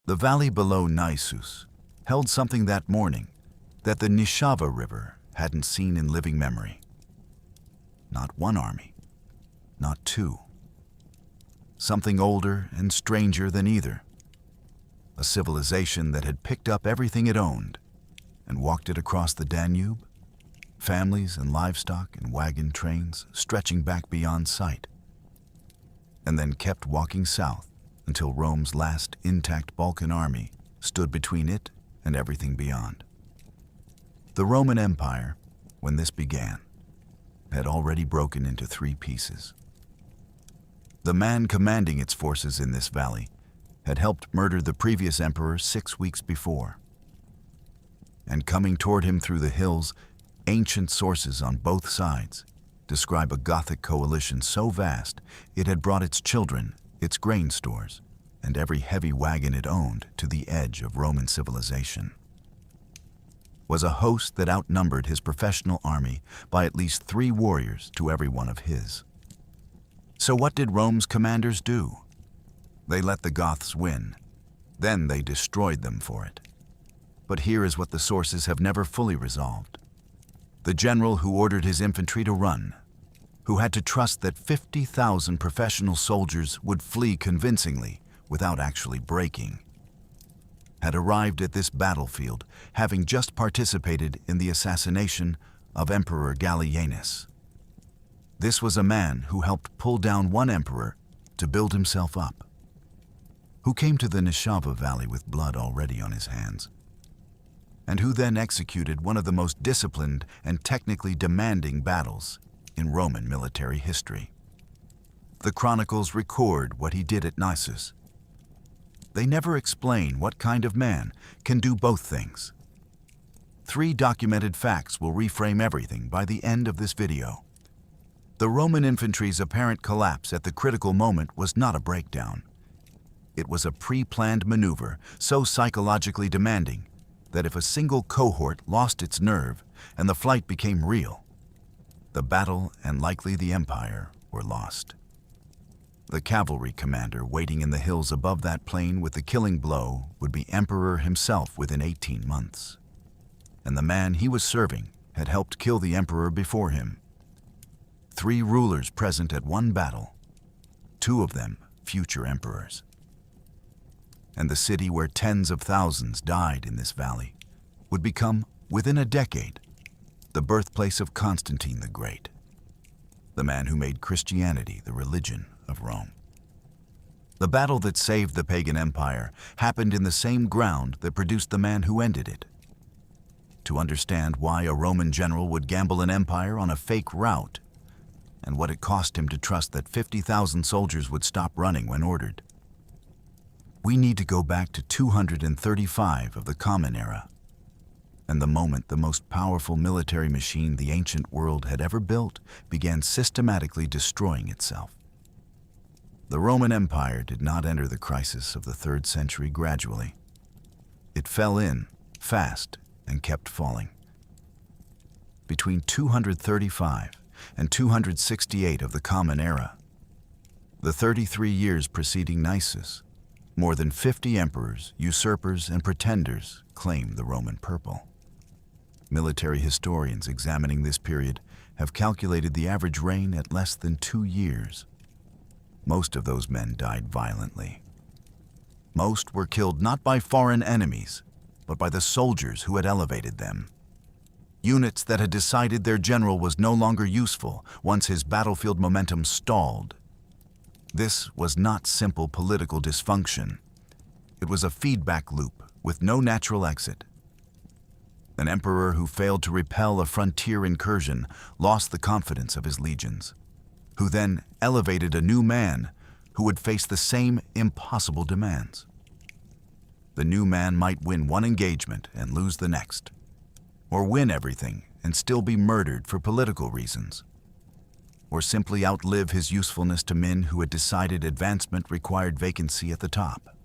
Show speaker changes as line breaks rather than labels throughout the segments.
The valley below Naisus held something that morning that the Nishava River hadn't seen in living memory. Not one army, not two. Something older and stranger than either. A civilization that had picked up everything it owned and walked it across the Danube, families and livestock and wagon trains stretching back beyond sight, and then kept walking south until Rome's last intact Balkan army stood between it and everything beyond. The Roman Empire, when this began, had already broken into three pieces. The man commanding its forces in this valley had helped murder the previous emperor 6 weeks before. And coming toward him through the hills, ancient sources on both sides describe a Gothic coalition so vast it had brought its children, its grain stores, and every heavy wagon it owned to the edge of Roman civilization. Was a host that outnumbered his professional army by at least 3 warriors to every one of his. So what did Rome's commanders do? They let the Goths win. Then they destroyed them for it. But here is what the sources have never fully resolved. The general who ordered his infantry to run, who had to trust that 50,000 professional soldiers would flee convincingly without actually breaking, had arrived at this battlefield having just participated in the assassination of Emperor Gallienus. This was a man who helped pull down one emperor to build himself up, who came to the Nishava Valley with blood already on his hands, and who then executed one of the most disciplined and technically demanding battles in Roman military history. The chronicles record what he did at Naisus. They never explain what kind of man can do both things. 3 documented facts will reframe everything by the end of this video. The Roman infantry's apparent collapse at the critical moment was not a breakdown. It was a pre-planned maneuver so psychologically demanding that if a single cohort lost its nerve and the flight became real, the battle and likely the empire were lost. The cavalry commander waiting in the hills above that plain with the killing blow would be emperor himself within 18 months. And the man he was serving had helped kill the emperor before him. 3 rulers present at one battle, 2 of them future emperors. And the city where tens of thousands died in this valley would become, within a decade, the birthplace of Constantine the Great, the man who made Christianity the religion of Rome. The battle that saved the pagan empire happened in the same ground that produced the man who ended it. To understand why a Roman general would gamble an empire on a fake route, and what it cost him to trust that 50,000 soldiers would stop running when ordered, we need to go back to 235 of the Common Era, and the moment the most powerful military machine the ancient world had ever built began systematically destroying itself. The Roman Empire did not enter the crisis of the 3rd century gradually. It fell in, fast, and kept falling. Between 235 and 268 of the Common Era, the 33 years preceding Naisus, more than 50 emperors, usurpers, and pretenders claimed the Roman purple. Military historians examining this period have calculated the average reign at less than 2 years. Most of those men died violently. Most were killed not by foreign enemies, but by the soldiers who had elevated them. Units that had decided their general was no longer useful once his battlefield momentum stalled. This was not simple political dysfunction. It was a feedback loop with no natural exit. An emperor who failed to repel a frontier incursion lost the confidence of his legions, who then elevated a new man who would face the same impossible demands. The new man might win one engagement and lose the next, or win everything and still be murdered for political reasons, or simply outlive his usefulness to men who had decided advancement required vacancy at the top.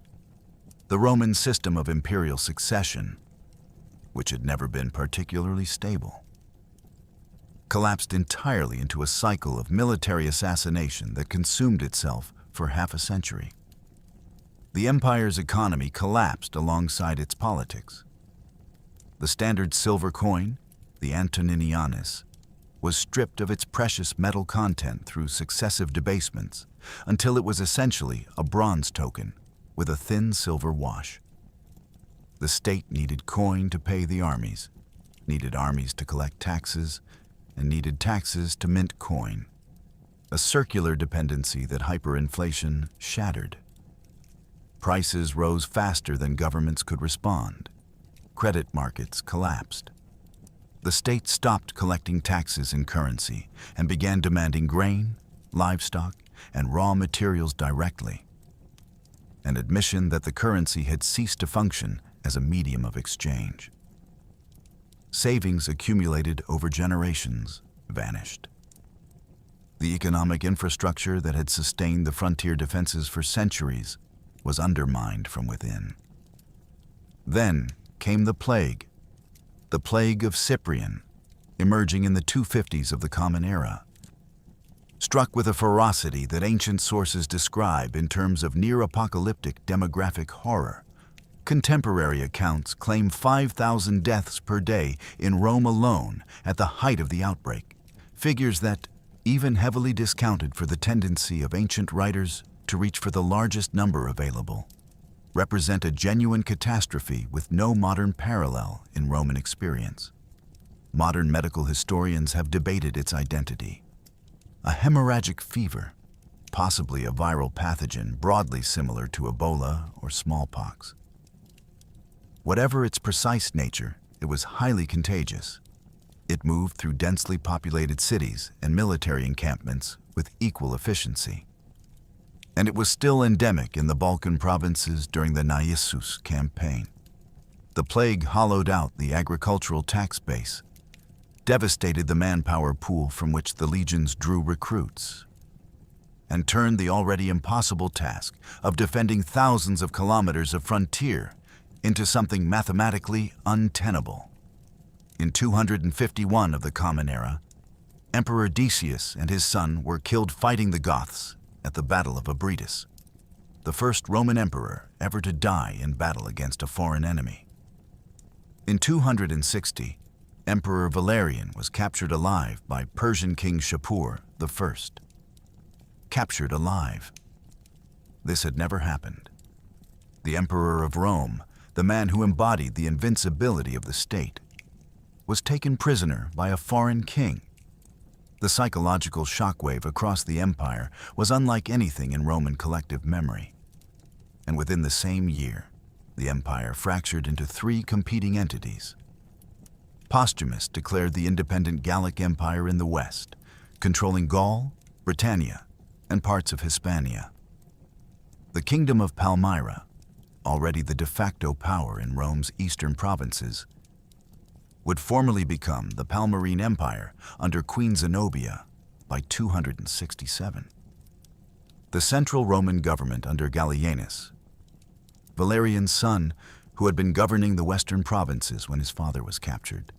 The Roman system of imperial succession, which had never been particularly stable, collapsed entirely into a cycle of military assassination that consumed itself for half a century. The empire's economy collapsed alongside its politics. The standard silver coin, the Antoninianus, was stripped of its precious metal content through successive debasements until it was essentially a bronze token with a thin silver wash. The state needed coin to pay the armies, needed armies to collect taxes, and needed taxes to mint coin, a circular dependency that hyperinflation shattered. Prices rose faster than governments could respond. Credit markets collapsed. The state stopped collecting taxes in currency and began demanding grain, livestock, and raw materials directly, an admission that the currency had ceased to function as a medium of exchange. Savings accumulated over generations vanished. The economic infrastructure that had sustained the frontier defenses for centuries was undermined from within. Then came the plague of Cyprian, emerging in the 250s of the Common Era. Struck with a ferocity that ancient sources describe in terms of near-apocalyptic demographic horror, contemporary accounts claim 5,000 deaths per day in Rome alone at the height of the outbreak, figures that, even heavily discounted for the tendency of ancient writers to reach for the largest number available, represent a genuine catastrophe with no modern parallel in Roman experience. Modern medical historians have debated its identity. A hemorrhagic fever, possibly a viral pathogen broadly similar to Ebola or smallpox. Whatever its precise nature, it was highly contagious. It moved through densely populated cities and military encampments with equal efficiency. And it was still endemic in the Balkan provinces during the Naisus campaign. The plague hollowed out the agricultural tax base, devastated the manpower pool from which the legions drew recruits, and turned the already impossible task of defending thousands of kilometers of frontier into something mathematically untenable. In 251 of the Common Era, Emperor Decius and his son were killed fighting the Goths at the Battle of Abritus, the first Roman emperor ever to die in battle against a foreign enemy. In 260, Emperor Valerian was captured alive by Persian King Shapur I. Captured alive. This had never happened. The Emperor of Rome, the man who embodied the invincibility of the state, was taken prisoner by a foreign king. The psychological shockwave across the empire was unlike anything in Roman collective memory. And within the same year, the empire fractured into three competing entities. Postumus declared the independent Gallic Empire in the west, controlling Gaul, Britannia, and parts of Hispania. The Kingdom of Palmyra, already the de facto power in Rome's eastern provinces, would formally become the Palmyrene Empire under Queen Zenobia by 267. The central Roman government under Gallienus, Valerian's son, who had been governing the western provinces when his father was captured,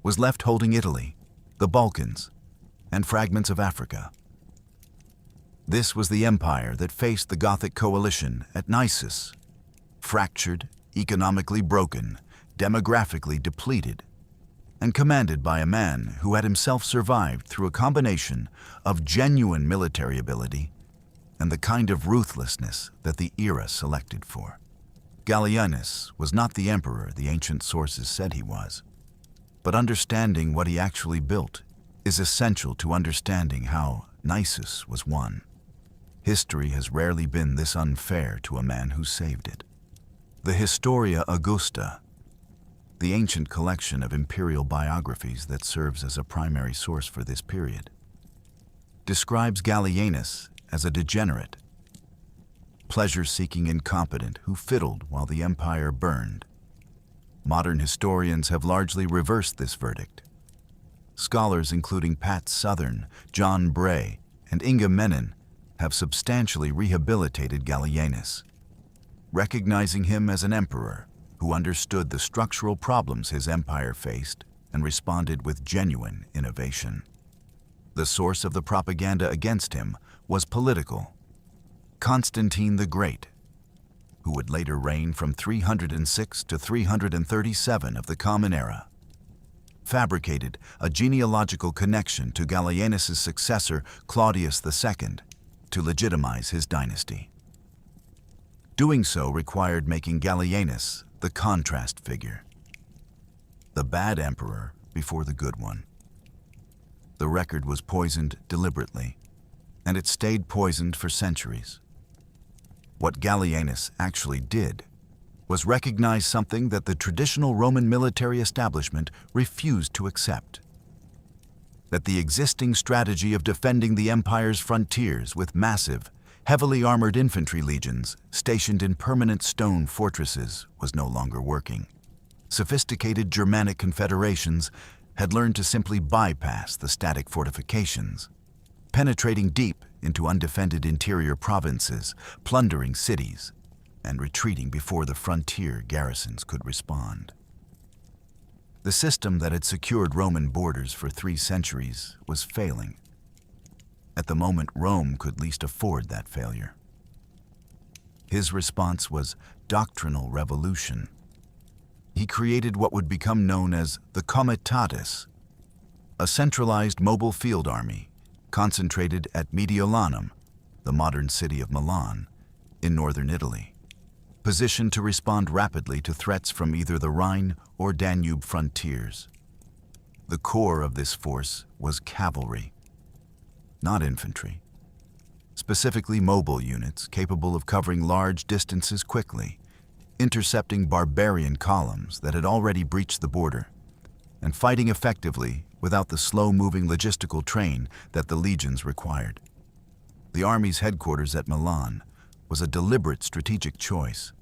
was left holding Italy, the Balkans, and fragments of Africa. This was the empire that faced the Gothic coalition at Naisus, fractured, economically broken, demographically depleted, and commanded by a man who had himself survived through a combination of genuine military ability and the kind of ruthlessness that the era selected for. Gallienus was not the emperor the ancient sources said he was, but understanding what he actually built is essential to understanding how Naisus was won. History has rarely been this unfair to a man who saved it. The Historia Augusta, the ancient collection of imperial biographies that serves as a primary source for this period, describes Gallienus as a degenerate, pleasure-seeking incompetent who fiddled while the empire burned. Modern historians have largely reversed this verdict. Scholars including Pat Southern, John Bray, and Inga Menon have substantially rehabilitated Gallienus, recognizing him as an emperor who understood the structural problems his empire faced and responded with genuine innovation. The source of the propaganda against him was political. Constantine the Great, who would later reign from 306 to 337 of the Common Era, fabricated a genealogical connection to Gallienus' successor Claudius II to legitimize his dynasty. Doing so required making Gallienus the contrast figure, the bad emperor before the good one. The record was poisoned deliberately, and it stayed poisoned for centuries. What Gallienus actually did was recognize something that the traditional Roman military establishment refused to accept: that the existing strategy of defending the empire's frontiers with massive, heavily armored infantry legions stationed in permanent stone fortresses was no longer working. Sophisticated Germanic confederations had learned to simply bypass the static fortifications, penetrating deep into undefended interior provinces, plundering cities, and retreating before the frontier garrisons could respond. The system that had secured Roman borders for 3 centuries was failing. At the moment, Rome could least afford that failure. His response was doctrinal revolution. He created what would become known as the Comitatus, a centralized mobile field army concentrated at Mediolanum, the modern city of Milan, in northern Italy, positioned to respond rapidly to threats from either the Rhine or Danube frontiers. The core of this force was cavalry, not infantry, specifically mobile units capable of covering large distances quickly, intercepting barbarian columns that had already breached the border, and fighting effectively without the slow-moving logistical train that the legions required. The army's headquarters at Milan was a deliberate strategic choice,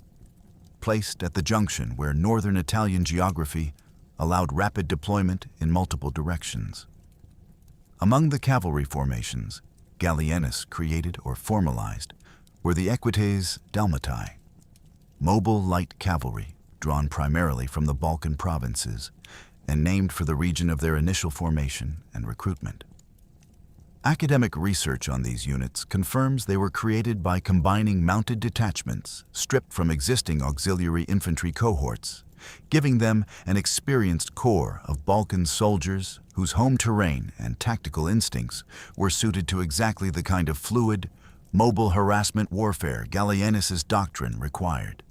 placed at the junction where northern Italian geography allowed rapid deployment in multiple directions. Among the cavalry formations Gallienus created or formalized were the equites dalmatii, mobile light cavalry drawn primarily from the Balkan provinces and named for the region of their initial formation and recruitment. Academic research on these units confirms they were created by combining mounted detachments stripped from existing auxiliary infantry cohorts, giving them an experienced corps of Balkan soldiers whose home terrain and tactical instincts were suited to exactly the kind of fluid, mobile harassment warfare Gallienus' doctrine required.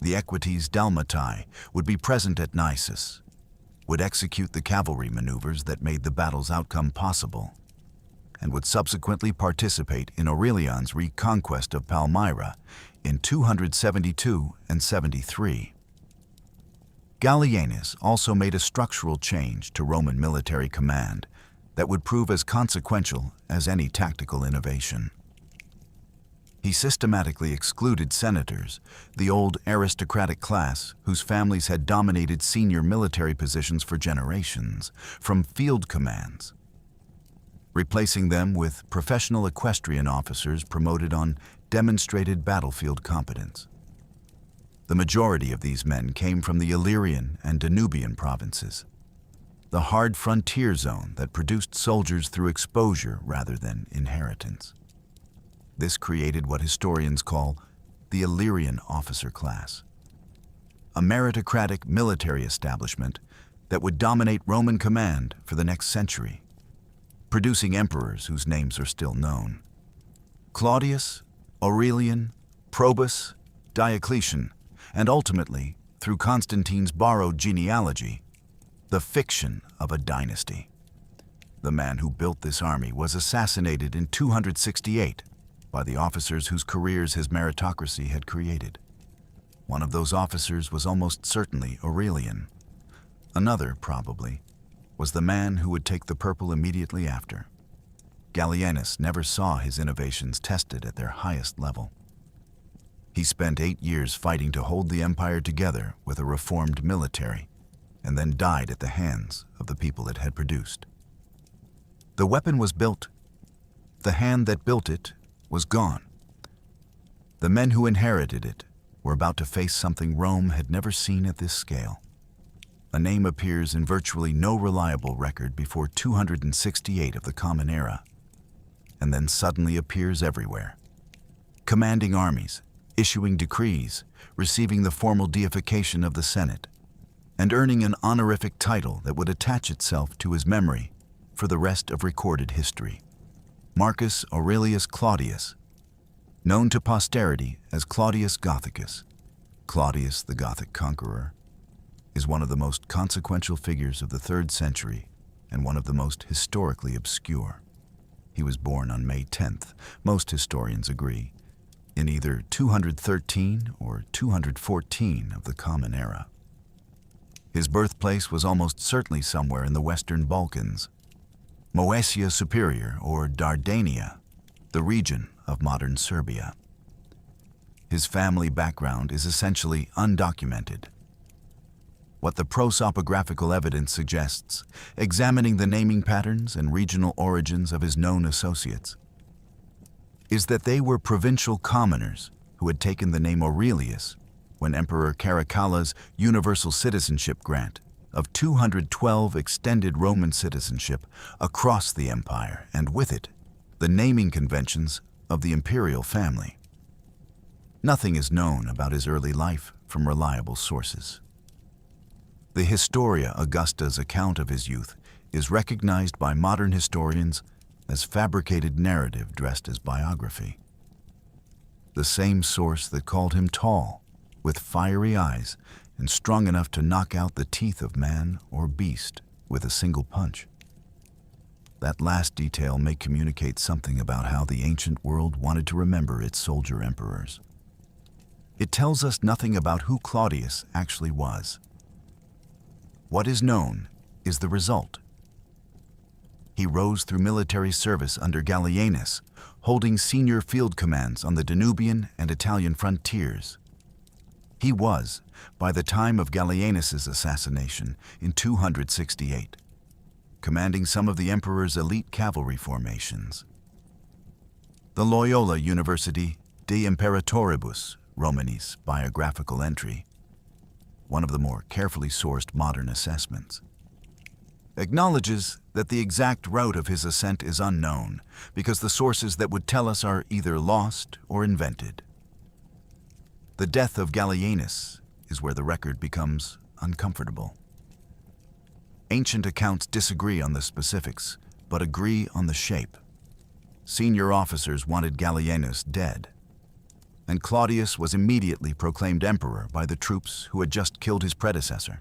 The equites dalmatii would be present at Naisus, would execute the cavalry maneuvers that made the battle's outcome possible, and would subsequently participate in Aurelian's reconquest of Palmyra in 272 and 73. Gallienus also made a structural change to Roman military command that would prove as consequential as any tactical innovation. He systematically excluded senators, the old aristocratic class whose families had dominated senior military positions for generations, from field commands, replacing them with professional equestrian officers promoted on demonstrated battlefield competence. The majority of these men came from the Illyrian and Danubian provinces, the hard frontier zone that produced soldiers through exposure rather than inheritance. This created what historians call the Illyrian officer class, a meritocratic military establishment that would dominate Roman command for the next century, producing emperors whose names are still known: Claudius, Aurelian, Probus, Diocletian, and ultimately, through Constantine's borrowed genealogy, the fiction of a dynasty. The man who built this army was assassinated in 268 by the officers whose careers his meritocracy had created. One of those officers was almost certainly Aurelian. Another, probably, was the man who would take the purple immediately after. Gallienus never saw his innovations tested at their highest level. He spent 8 years fighting to hold the empire together with a reformed military, and then died at the hands of the people it had produced. The weapon was built. The hand that built it was gone. The men who inherited it were about to face something Rome had never seen at this scale. A name appears in virtually no reliable record before 268 of the Common Era, and then suddenly appears everywhere, commanding armies, issuing decrees, receiving the formal deification of the Senate, and earning an honorific title that would attach itself to his memory for the rest of recorded history. Marcus Aurelius Claudius, known to posterity as Claudius Gothicus, Claudius the Gothic conqueror, is one of the most consequential figures of the 3rd century and one of the most historically obscure. He was born on May 10th, most historians agree, in either 213 or 214 of the Common Era. His birthplace was almost certainly somewhere in the western Balkans, Moesia Superior or Dardania, the region of modern Serbia. His family background is essentially undocumented. What the prosopographical evidence suggests, examining the naming patterns and regional origins of his known associates, is that they were provincial commoners who had taken the name Aurelius when Emperor Caracalla's universal citizenship grant of 212 extended Roman citizenship across the empire, and with it, the naming conventions of the imperial family. Nothing is known about his early life from reliable sources. The Historia Augusta's account of his youth is recognized by modern historians as fabricated narrative dressed as biography. The same source that called him tall, with fiery eyes, and strong enough to knock out the teeth of man or beast with a single punch. That last detail may communicate something about how the ancient world wanted to remember its soldier emperors. It tells us nothing about who Claudius actually was. What is known is the result. He rose through military service under Gallienus, holding senior field commands on the Danubian and Italian frontiers. He was, by the time of Gallienus's assassination in 268, commanding some of the emperor's elite cavalry formations. The Loyola University De Imperatoribus Romanis biographical entry, one of the more carefully sourced modern assessments, acknowledges that the exact route of his ascent is unknown because the sources that would tell us are either lost or invented. The death of Gallienus is where the record becomes uncomfortable. Ancient accounts disagree on the specifics, but agree on the shape. Senior officers wanted Gallienus dead, and Claudius was immediately proclaimed emperor by the troops who had just killed his predecessor.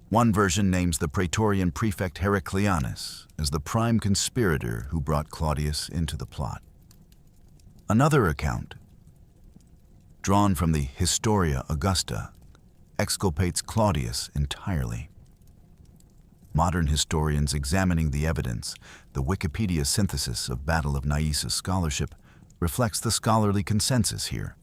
One version names the Praetorian prefect Heraclianus as the prime conspirator who brought Claudius into the plot. Another account, drawn from the Historia Augusta, exculpates Claudius entirely. Modern historians examining the evidence, the Wikipedia synthesis of Battle of Naisus scholarship, reflects the scholarly consensus here.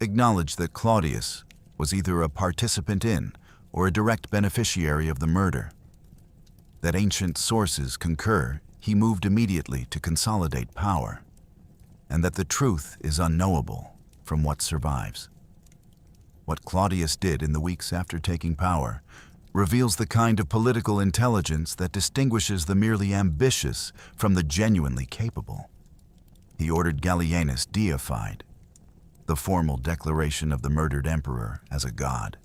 Acknowledge that Claudius was either a participant in or a direct beneficiary of the murder. That ancient sources concur he moved immediately to consolidate power, and that the truth is unknowable from what survives. What Claudius did in the weeks after taking power reveals the kind of political intelligence that distinguishes the merely ambitious from the genuinely capable. He ordered Gallienus deified, the formal declaration of the murdered emperor as a god,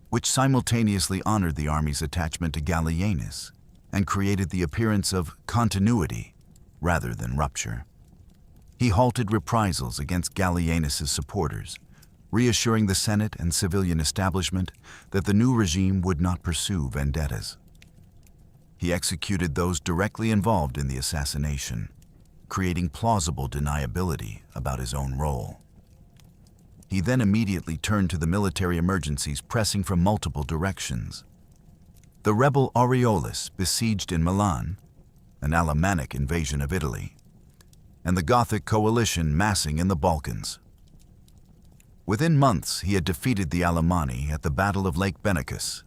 which simultaneously honored the army's attachment to Gallienus and created the appearance of continuity rather than rupture. He halted reprisals against Gallienus's supporters, reassuring the Senate and civilian establishment that the new regime would not pursue vendettas. He executed those directly involved in the assassination, creating plausible deniability about his own role. He then immediately turned to the military emergencies pressing from multiple directions. The rebel Aureolus besieged in Milan, an Alemannic invasion of Italy, and the Gothic coalition massing in the Balkans. Within months, he had defeated the Alemanni at the Battle of Lake Benicus,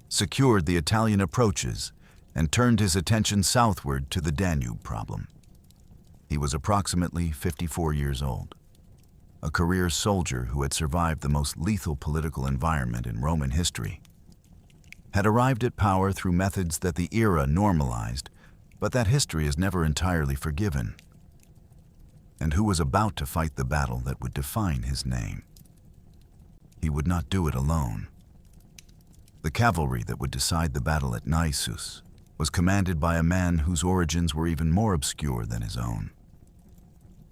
secured the Italian approaches, and turned his attention southward to the Danube problem. He was approximately 54 years old, a career soldier who had survived the most lethal political environment in Roman history, had arrived at power through methods that the era normalized, but that history is never entirely forgiven. and who was about to fight the battle that would define his name. He would not do it alone. The cavalry that would decide the battle at Naisus was commanded by a man whose origins were even more obscure than his own.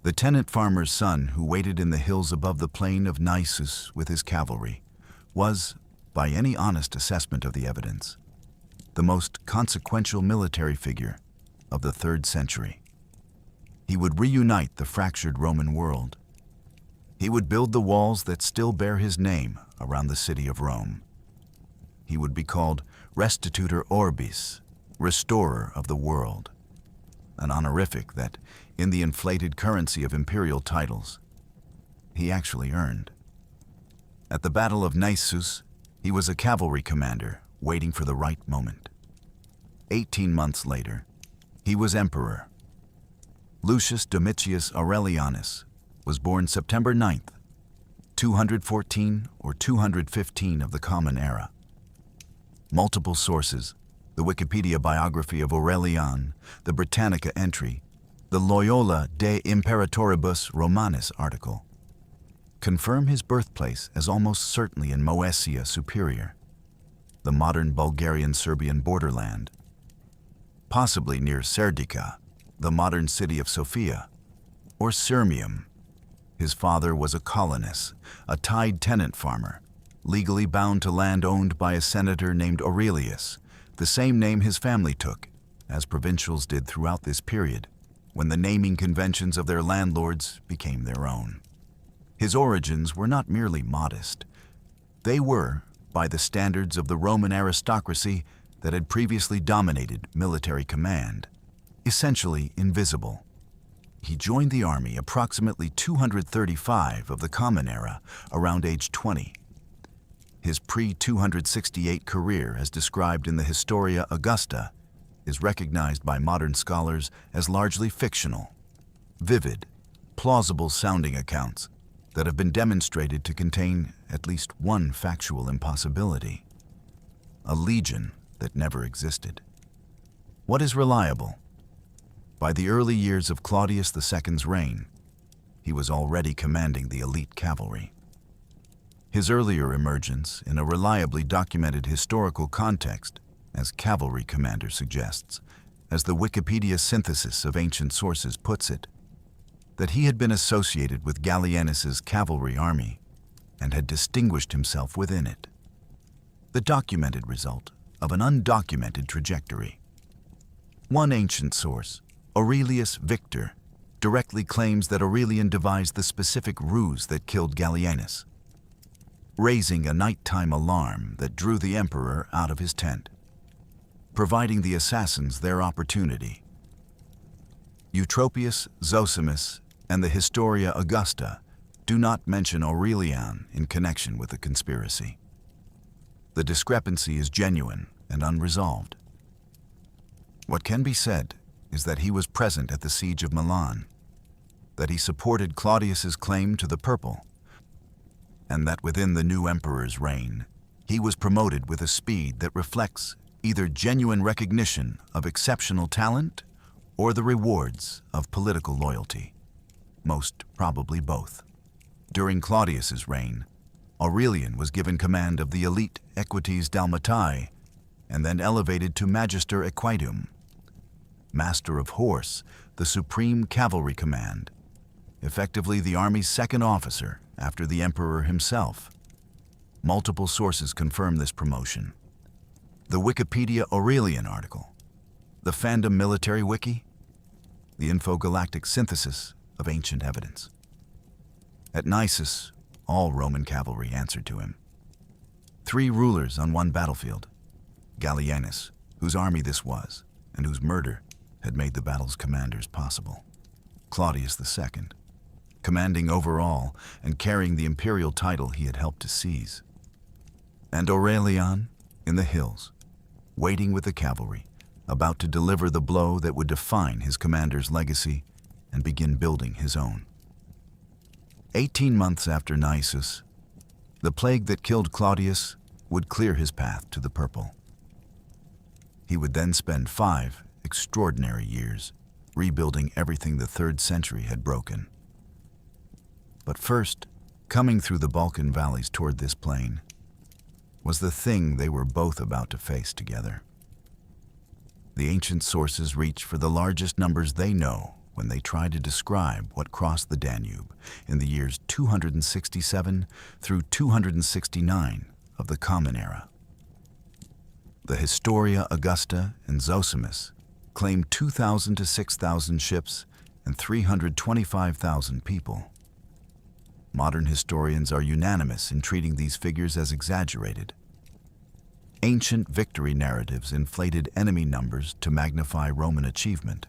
The tenant farmer's son who waited in the hills above the plain of Naisus with his cavalry was, by any honest assessment of the evidence, the most consequential military figure of the 3rd century. He would reunite the fractured Roman world. He would build the walls that still bear his name around the city of Rome. He would be called Restitutor Orbis, restorer of the world, an honorific that, in the inflated currency of imperial titles, he actually earned. At the Battle of Naisus, he was a cavalry commander waiting for the right moment. 18 months later, he was emperor. Lucius Domitius Aurelianus was born September 9th, 214 or 215 of the Common Era. Multiple sources, the Wikipedia biography of Aurelian, the Britannica entry, the Loyola de Imperatoribus Romanis article, confirm his birthplace as almost certainly in Moesia Superior, the modern Bulgarian-Serbian borderland, possibly near Serdica, the modern city of Sofia, or Sirmium. His father was a colonist, a tied tenant farmer, legally bound to land owned by a senator named Aurelius, the same name his family took, as provincials did throughout this period, when the naming conventions of their landlords became their own. His origins were not merely modest. They were, by the standards of the Roman aristocracy that had previously dominated military command, essentially invisible. He joined the army approximately 235 of the Common Era, around age 20. His pre-268 career, as described in the Historia Augusta, is recognized by modern scholars as largely fictional, vivid, plausible-sounding accounts that have been demonstrated to contain at least one factual impossibility: a legion that never existed. What is reliable? By the early years of Claudius II's reign, he was already commanding the elite cavalry. His earlier emergence in a reliably documented historical context as cavalry commander suggests, as the Wikipedia synthesis of ancient sources puts it, that he had been associated with Gallienus's cavalry army and had distinguished himself within it. The documented result of an undocumented trajectory. One ancient source, Aurelius Victor, directly claims that Aurelian devised the specific ruse that killed Gallienus, raising a nighttime alarm that drew the emperor out of his tent, providing the assassins their opportunity. Eutropius, Zosimus, and the Historia Augusta do not mention Aurelian in connection with the conspiracy. The discrepancy is genuine and unresolved. What can be said is that he was present at the siege of Milan, that he supported Claudius's claim to the purple, and that within the new emperor's reign, he was promoted with a speed that reflects either genuine recognition of exceptional talent or the rewards of political loyalty, most probably both. During Claudius's reign, Aurelian was given command of the elite Equites Dalmatii and then elevated to Magister Equitum, Master of Horse, the supreme cavalry command, effectively the army's second officer after the emperor himself. Multiple sources confirm this promotion. The Wikipedia Aurelian article, the Fandom Military Wiki, the Infogalactic synthesis of ancient evidence. At Naisus, all Roman cavalry answered to him. 3 rulers on one battlefield: Gallienus, whose army this was, and whose murder had made the battle's commanders possible; Claudius II, commanding over all and carrying the imperial title he had helped to seize; and Aurelian in the hills, waiting with the cavalry, about to deliver the blow that would define his commander's legacy and begin building his own. 18 months after Naisus, the plague that killed Claudius would clear his path to the purple. He would then spend 5 extraordinary years rebuilding everything the 3rd century had broken. But first, coming through the Balkan valleys toward this plain, was the thing they were both about to face together. The ancient sources reach for the largest numbers they know when they try to describe what crossed the Danube in the years 267 through 269 of the Common Era. The Historia Augusta and Zosimus claim 2,000 to 6,000 ships and 325,000 people. Modern historians are unanimous in treating these figures as exaggerated. Ancient victory narratives inflated enemy numbers to magnify Roman achievement.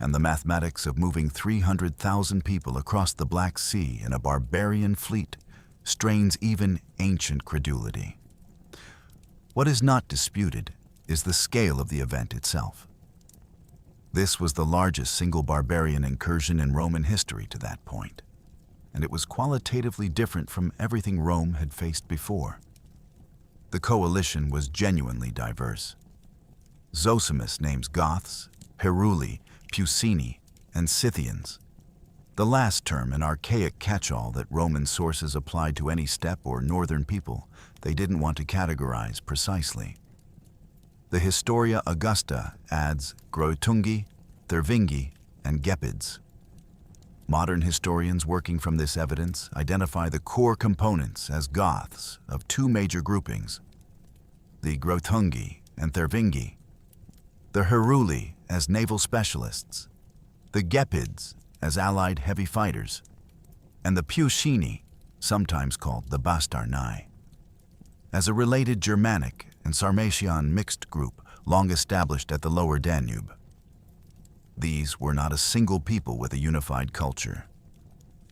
And the mathematics of moving 300,000 people across the Black Sea in a barbarian fleet strains even ancient credulity. What is not disputed is the scale of the event itself. This was the largest single barbarian incursion in Roman history to that point, and it was qualitatively different from everything Rome had faced before. The coalition was genuinely diverse. Zosimus names Goths, Heruli, Pusini, and Scythians, the last term an archaic catch-all that Roman sources applied to any steppe or northern people they didn't want to categorize precisely. The Historia Augusta adds Greutungi, Thervingi, and Gepids. Modern historians working from this evidence identify the core components as Goths of two major groupings, the Greutungi and Thervingi, the Heruli as naval specialists, the Gepids as allied heavy fighters, and the Pusini, sometimes called the Bastarnai, as a related Germanic and Sarmatian mixed group long established at the lower Danube. These were not a single people with a unified culture.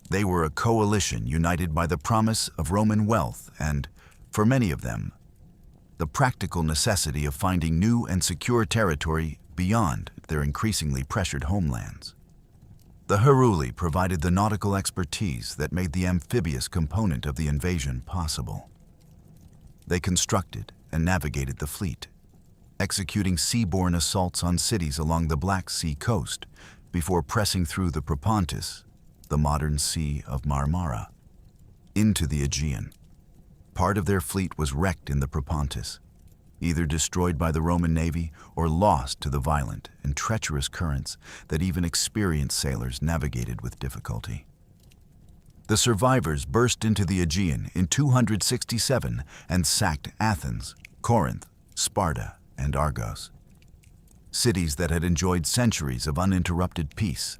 They were a coalition united by the promise of Roman wealth and, for many of them, the practical necessity of finding new and secure territory beyond their increasingly pressured homelands. The Heruli provided the nautical expertise that made the amphibious component of the invasion possible. They constructed and navigated the fleet, executing seaborne assaults on cities along the Black Sea coast before pressing through the Propontis, the modern Sea of Marmara, into the Aegean. Part of their fleet was wrecked in the Propontis, either destroyed by the Roman navy or lost to the violent and treacherous currents that even experienced sailors navigated with difficulty. The survivors burst into the Aegean in 267 and sacked Athens, Corinth, Sparta, and Argos, cities that had enjoyed centuries of uninterrupted peace,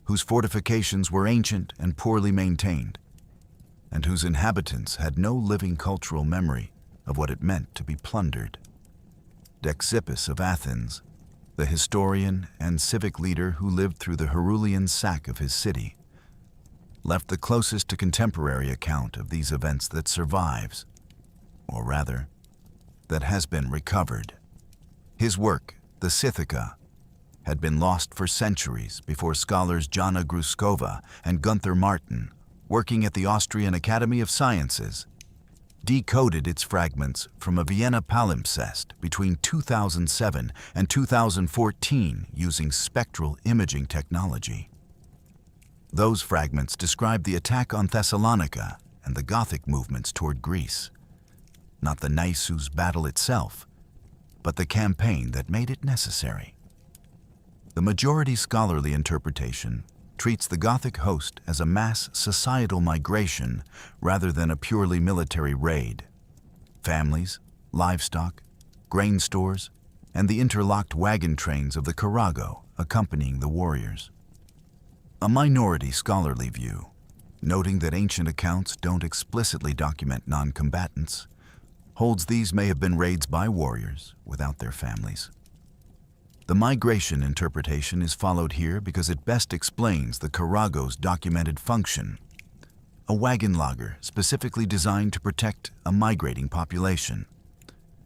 whose fortifications were ancient and poorly maintained, and whose inhabitants had no living cultural memory of what it meant to be plundered. Dexippus of Athens, the historian and civic leader who lived through the Herulian sack of his city, left the closest to contemporary account of these events that survives, or rather, that has been recovered. His work, the Sithica, had been lost for centuries before scholars Jana Gruskova and Gunther Martin, working at the Austrian Academy of Sciences, decoded its fragments from a Vienna palimpsest between 2007 and 2014 using spectral imaging technology. Those fragments describe the attack on Thessalonica and the Gothic movements toward Greece, not the Naisus battle itself, but the campaign that made it necessary. The majority scholarly interpretation treats the Gothic host as a mass societal migration rather than a purely military raid. Families, livestock, grain stores, and the interlocked wagon trains of the Carago accompanying the warriors. A minority scholarly view, noting that ancient accounts don't explicitly document non-combatants, holds these may have been raids by warriors without their families. The migration interpretation is followed here because it best explains the Carago's documented function, a wagon lager specifically designed to protect a migrating population,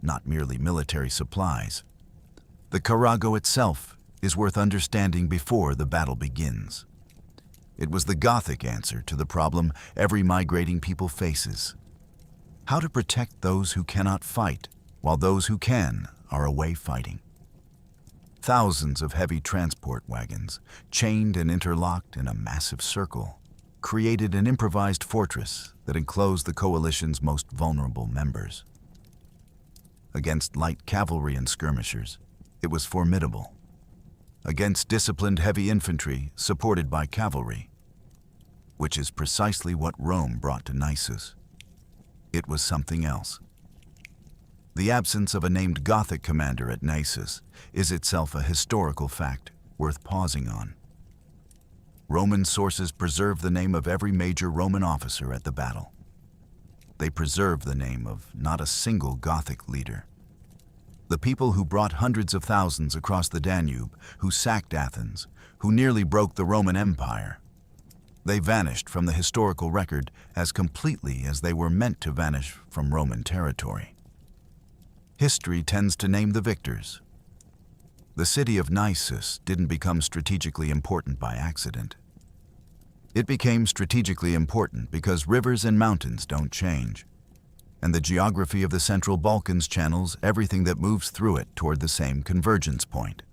not merely military supplies. The Carago itself is worth understanding before the battle begins. It was the Gothic answer to the problem every migrating people faces: how to protect those who cannot fight while those who can are away fighting. Thousands of heavy transport wagons, chained and interlocked in a massive circle, created an improvised fortress that enclosed the coalition's most vulnerable members. Against light cavalry and skirmishers, it was formidable. Against disciplined heavy infantry supported by cavalry, which is precisely what Rome brought to Naisus, it was something else. The absence of a named Gothic commander at Naisus is itself a historical fact worth pausing on. Roman sources preserve the name of every major Roman officer at the battle. They preserve the name of not a single Gothic leader. The people who brought hundreds of thousands across the Danube, who sacked Athens, who nearly broke the Roman Empire. They vanished from the historical record as completely as they were meant to vanish from Roman territory. History tends to name the victors. The city of Naisus didn't become strategically important by accident. It became strategically important because rivers and mountains don't change, and the geography of the central Balkans channels everything that moves through it toward the same convergence point.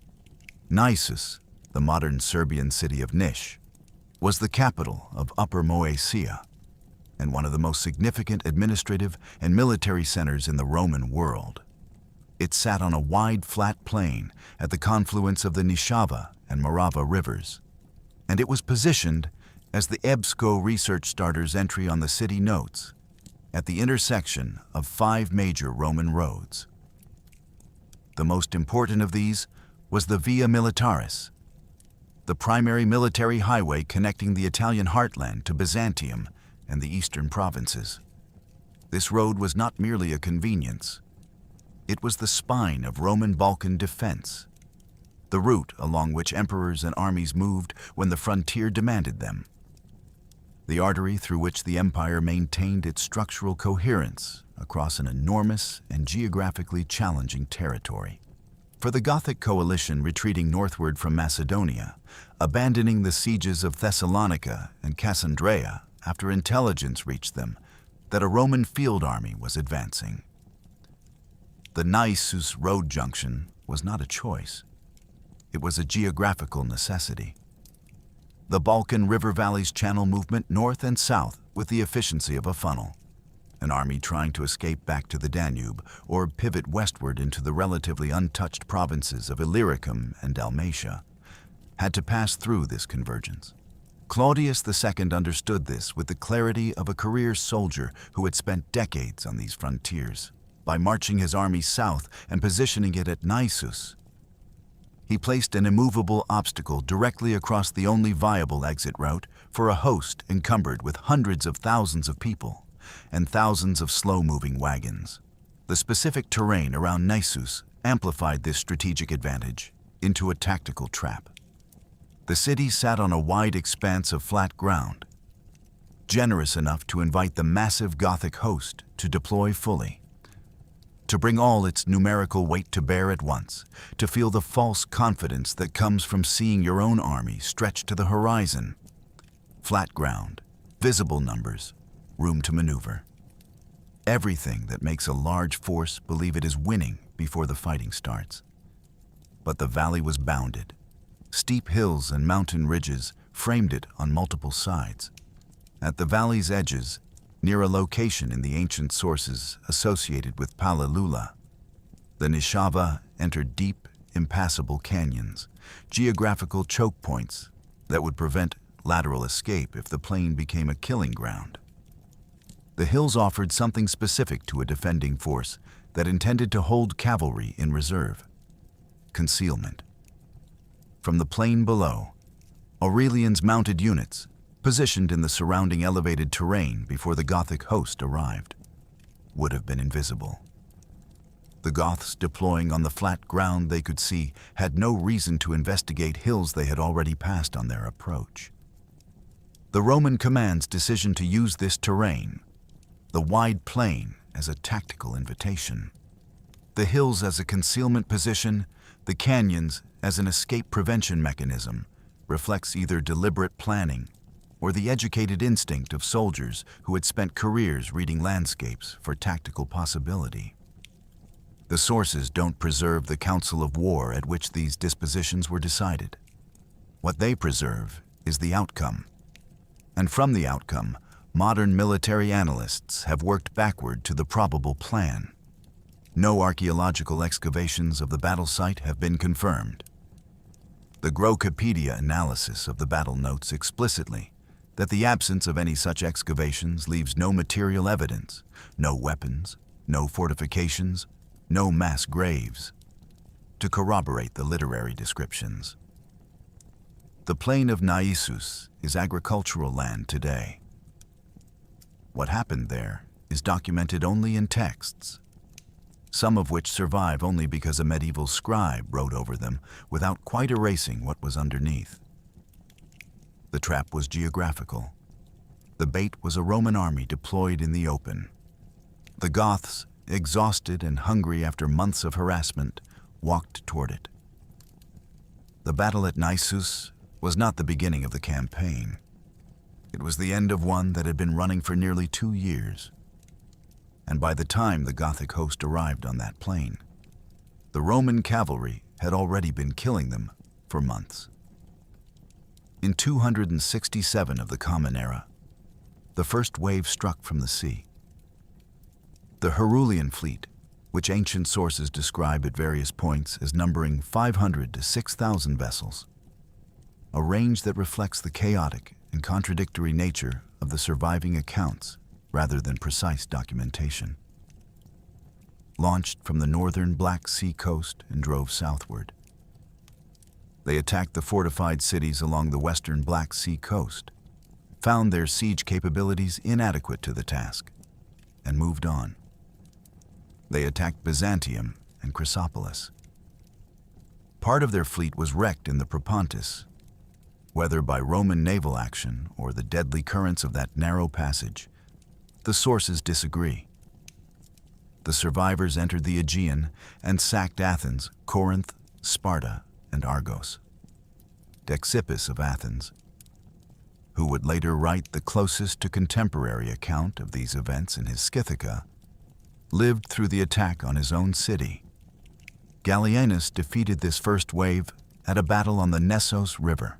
Naisus, the modern Serbian city of Niš, was the capital of Upper Moesia and one of the most significant administrative and military centers in the Roman world. It sat on a wide, flat plain at the confluence of the Nishava and Morava rivers, and it was positioned, as the EBSCO Research Starter's entry on the city notes, at the intersection of 5 major Roman roads. The most important of these was the Via Militaris, the primary military highway connecting the Italian heartland to Byzantium and the eastern provinces. This road was not merely a convenience. It was the spine of Roman Balkan defense, the route along which emperors and armies moved when the frontier demanded them, the artery through which the empire maintained its structural coherence across an enormous and geographically challenging territory. For the Gothic coalition retreating northward from Macedonia, abandoning the sieges of Thessalonica and Cassandreia after intelligence reached them that a Roman field army was advancing. The Naisus road junction was not a choice. It was a geographical necessity. The Balkan river valleys channel movement north and south with the efficiency of a funnel. An army trying to escape back to the Danube or pivot westward into the relatively untouched provinces of Illyricum and Dalmatia had to pass through this convergence. Claudius II understood this with the clarity of a career soldier who had spent decades on these frontiers. By marching his army south and positioning it at Naisus, he placed an immovable obstacle directly across the only viable exit route for a host encumbered with hundreds of thousands of people and thousands of slow-moving wagons. The specific terrain around Naisus amplified this strategic advantage into a tactical trap. The city sat on a wide expanse of flat ground, generous enough to invite the massive Gothic host to deploy fully, to bring all its numerical weight to bear at once, to feel the false confidence that comes from seeing your own army stretched to the horizon. Flat ground, visible numbers, room to maneuver. Everything that makes a large force believe it is winning before the fighting starts. But the valley was bounded. Steep hills and mountain ridges framed it on multiple sides. At the valley's edges, near a location in the ancient sources associated with Palilula, the Nishava entered deep, impassable canyons, geographical choke points that would prevent lateral escape if the plain became a killing ground. The hills offered something specific to a defending force that intended to hold cavalry in reserve: concealment. From the plain below, Aurelian's mounted units, positioned in the surrounding elevated terrain before the Gothic host arrived, would have been invisible. The Goths deploying on the flat ground they could see had no reason to investigate hills they had already passed on their approach. The Roman command's decision to use this terrain, the wide plain, as a tactical invitation, the hills as a concealment position, the canyons as an escape prevention mechanism, reflects either deliberate planning or the educated instinct of soldiers who had spent careers reading landscapes for tactical possibility. The sources don't preserve the council of war at which these dispositions were decided. What they preserve is the outcome. And from the outcome, modern military analysts have worked backward to the probable plan. No archaeological excavations of the battle site have been confirmed. The Gothicpedia analysis of the battle notes explicitly that the absence of any such excavations leaves no material evidence, no weapons, no fortifications, no mass graves, to corroborate the literary descriptions. The plain of Naisus is agricultural land today. What happened there is documented only in texts, some of which survive only because a medieval scribe wrote over them without quite erasing what was underneath. The trap was geographical. The bait was a Roman army deployed in the open. The Goths, exhausted and hungry after months of harassment, walked toward it. The battle at Naisus was not the beginning of the campaign. It was the end of one that had been running for nearly 2 years. And by the time the Gothic host arrived on that plain, the Roman cavalry had already been killing them for months. In 267 of the Common Era, the first wave struck from the sea. The Aurelian fleet, which ancient sources describe at various points as numbering 500 to 6,000 vessels, a range that reflects the chaotic and contradictory nature of the surviving accounts rather than precise documentation, launched from the northern Black Sea coast and drove southward. They attacked the fortified cities along the western Black Sea coast, found their siege capabilities inadequate to the task, and moved on. They attacked Byzantium and Chrysopolis. Part of their fleet was wrecked in the Propontis. Whether by Roman naval action or the deadly currents of that narrow passage, the sources disagree. The survivors entered the Aegean and sacked Athens, Corinth, Sparta, and Argos. Dexippus of Athens, who would later write the closest to contemporary account of these events in his Scythica, lived through the attack on his own city. Gallienus defeated this first wave at a battle on the Nessos River,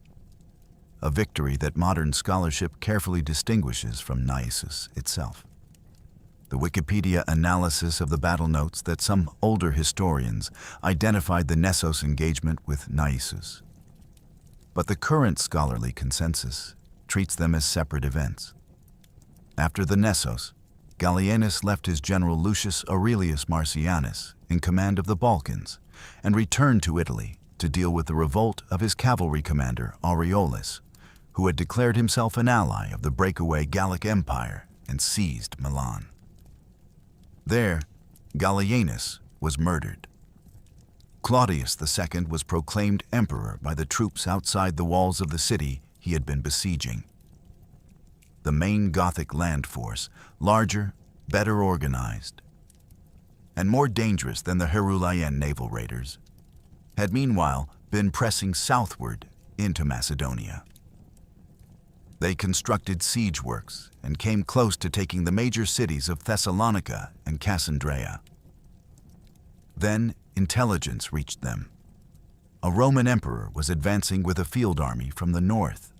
a victory that modern scholarship carefully distinguishes from Naisus itself. The Wikipedia analysis of the battle notes that some older historians identified the Nessos engagement with Naisus. But the current scholarly consensus treats them as separate events. After the Nessos, Gallienus left his general Lucius Aurelius Marcianus in command of the Balkans and returned to Italy to deal with the revolt of his cavalry commander Aureolus, who had declared himself an ally of the breakaway Gallic Empire and seized Milan. There, Gallienus was murdered. Claudius II was proclaimed emperor by the troops outside the walls of the city he had been besieging. The main Gothic land force, larger, better organized, and more dangerous than the Aurelian naval raiders, had meanwhile been pressing southward into Macedonia. They constructed siege works and came close to taking the major cities of Thessalonica and Cassandreia. Then intelligence reached them. A Roman emperor was advancing with a field army from the north.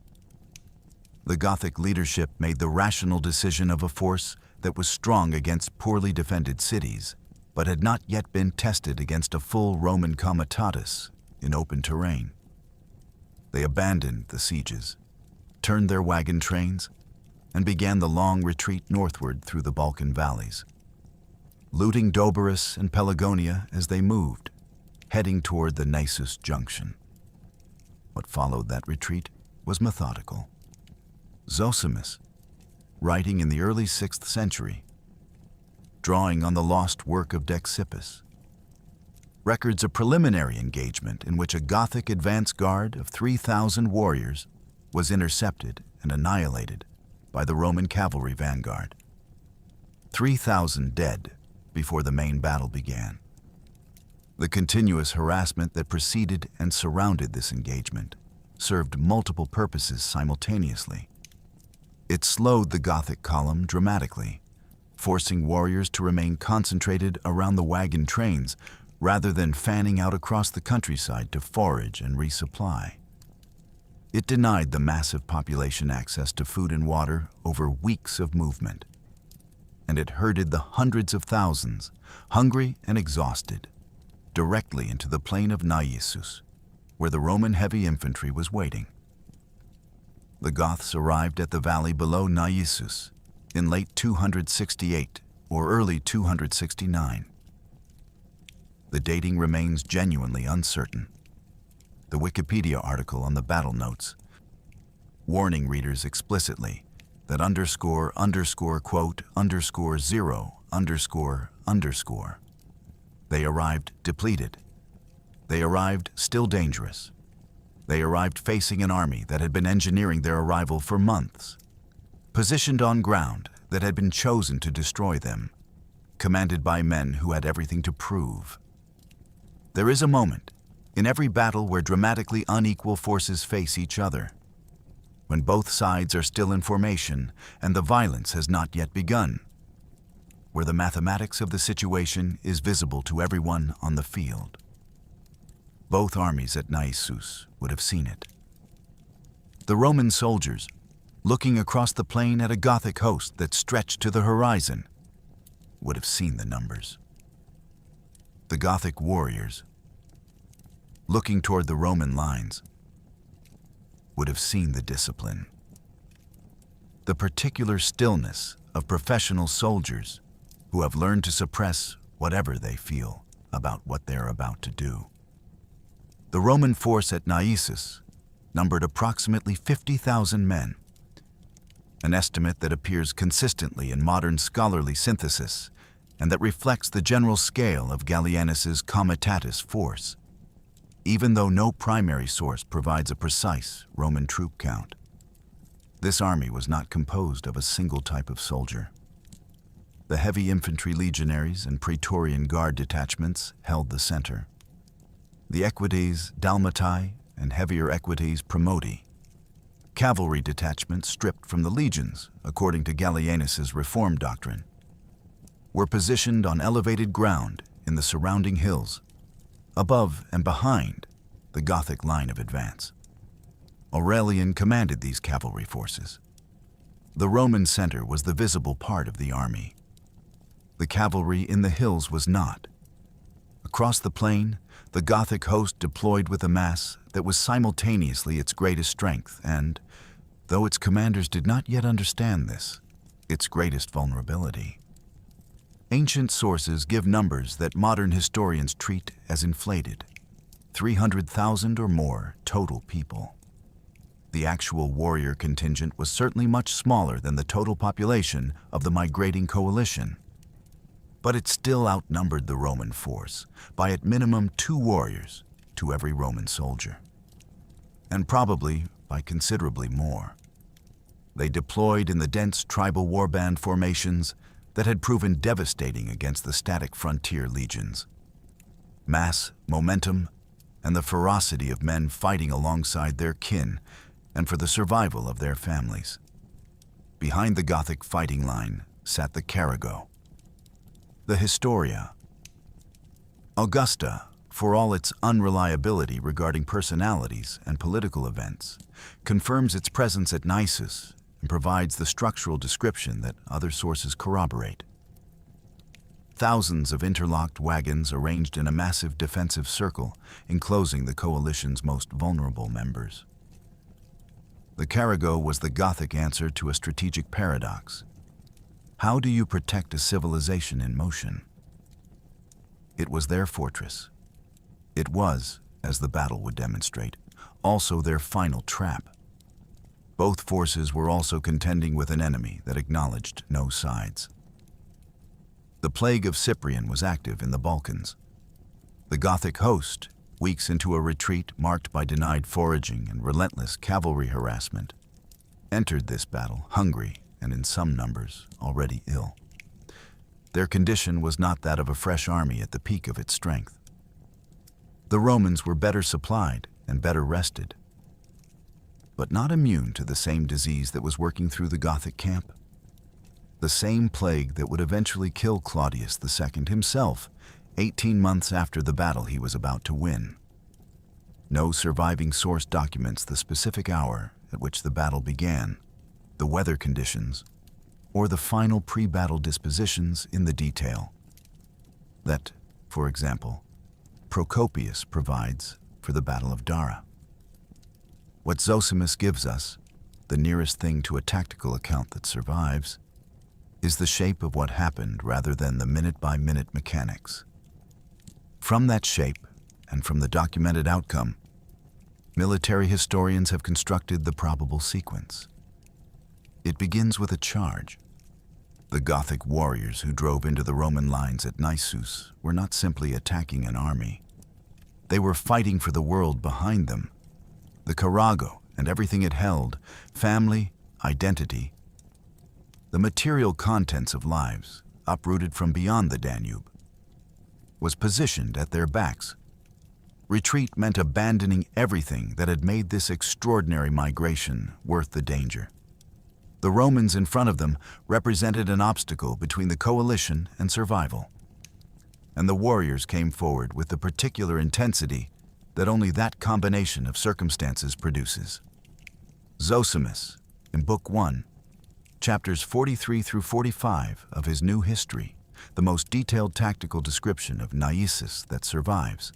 The Gothic leadership made the rational decision of a force that was strong against poorly defended cities, but had not yet been tested against a full Roman comitatus in open terrain. They abandoned the sieges, turned their wagon trains, and began the long retreat northward through the Balkan valleys, looting Doberus and Pelagonia as they moved, heading toward the Naisus junction. What followed that retreat was methodical. Zosimus, writing in the early 6th century, drawing on the lost work of Dexippus, records a preliminary engagement in which a Gothic advance guard of 3,000 warriors was intercepted and annihilated by the Roman cavalry vanguard. 3,000 dead before the main battle began. The continuous harassment that preceded and surrounded this engagement served multiple purposes simultaneously. It slowed the Gothic column dramatically, forcing warriors to remain concentrated around the wagon trains rather than fanning out across the countryside to forage and resupply. It denied the massive population access to food and water over weeks of movement, and it herded the hundreds of thousands, hungry and exhausted, directly into the plain of Naisus, where the Roman heavy infantry was waiting. The Goths arrived at the valley below Naisus in late 268 or early 269. The dating remains genuinely uncertain. The Wikipedia article on the battle notes, warning readers explicitly that __quote _0 ___. They arrived depleted. They arrived still dangerous. They arrived facing an army that had been engineering their arrival for months, positioned on ground that had been chosen to destroy them, commanded by men who had everything to prove. There is a moment in every battle where dramatically unequal forces face each other, when both sides are still in formation and the violence has not yet begun, where the mathematics of the situation is visible to everyone on the field. Both armies at Naisus would have seen it. The Roman soldiers, looking across the plain at a Gothic host that stretched to the horizon, would have seen the numbers. The Gothic warriors, looking toward the Roman lines, would have seen the discipline. The particular stillness of professional soldiers who have learned to suppress whatever they feel about what they're about to do. The Roman force at Naisus numbered approximately 50,000 men, an estimate that appears consistently in modern scholarly synthesis and that reflects the general scale of Gallienus's comitatus force, even though no primary source provides a precise Roman troop count. This army was not composed of a single type of soldier. The heavy infantry legionaries and Praetorian Guard detachments held the center. The equites Dalmatii and heavier equites Promoti, cavalry detachments stripped from the legions, according to Gallienus's reform doctrine, were positioned on elevated ground in the surrounding hills, above and behind the Gothic line of advance. Aurelian commanded these cavalry forces. The Roman center was the visible part of the army. The cavalry in the hills was not. Across the plain, the Gothic host deployed with a mass that was simultaneously its greatest strength and, though its commanders did not yet understand this, its greatest vulnerability. Ancient sources give numbers that modern historians treat as inflated: 300,000 or more total people. The actual warrior contingent was certainly much smaller than the total population of the migrating coalition, but it still outnumbered the Roman force by at minimum 2 warriors to every Roman soldier, and probably by considerably more. They deployed in the dense tribal warband formations that had proven devastating against the static frontier legions. Mass, momentum, and the ferocity of men fighting alongside their kin and for the survival of their families. Behind the Gothic fighting line sat the Carago, the Historia. Augusta, for all its unreliability regarding personalities and political events, confirms its presence at Naisus and provides the structural description that other sources corroborate. Thousands of interlocked wagons arranged in a massive defensive circle enclosing the coalition's most vulnerable members. The Carago was the Gothic answer to a strategic paradox. How do you protect a civilization in motion? It was their fortress. It was, as the battle would demonstrate, also their final trap. Both forces were also contending with an enemy that acknowledged no sides. The plague of Cyprian was active in the Balkans. The Gothic host, weeks into a retreat marked by denied foraging and relentless cavalry harassment, entered this battle hungry and in some numbers already ill. Their condition was not that of a fresh army at the peak of its strength. The Romans were better supplied and better rested, but not immune to the same disease that was working through the Gothic camp. The same plague that would eventually kill Claudius II himself 18 months after the battle he was about to win. No surviving source documents the specific hour at which the battle began, the weather conditions, or the final pre-battle dispositions in the detail. That, for example, Procopius provides for the Battle of Dara. What Zosimus gives us, the nearest thing to a tactical account that survives, is the shape of what happened rather than the minute-by-minute mechanics. From that shape, and from the documented outcome, military historians have constructed the probable sequence. It begins with a charge. The Gothic warriors who drove into the Roman lines at Naisus were not simply attacking an army. They were fighting for the world behind them, the Carago and everything it held, family, identity, the material contents of lives, uprooted from beyond the Danube, was positioned at their backs. Retreat meant abandoning everything that had made this extraordinary migration worth the danger. The Romans in front of them represented an obstacle between the coalition and survival. And the warriors came forward with the particular intensity that only that combination of circumstances produces. Zosimus, in Book 1, chapters 43 through 45 of his New History, the most detailed tactical description of Naisus that survives,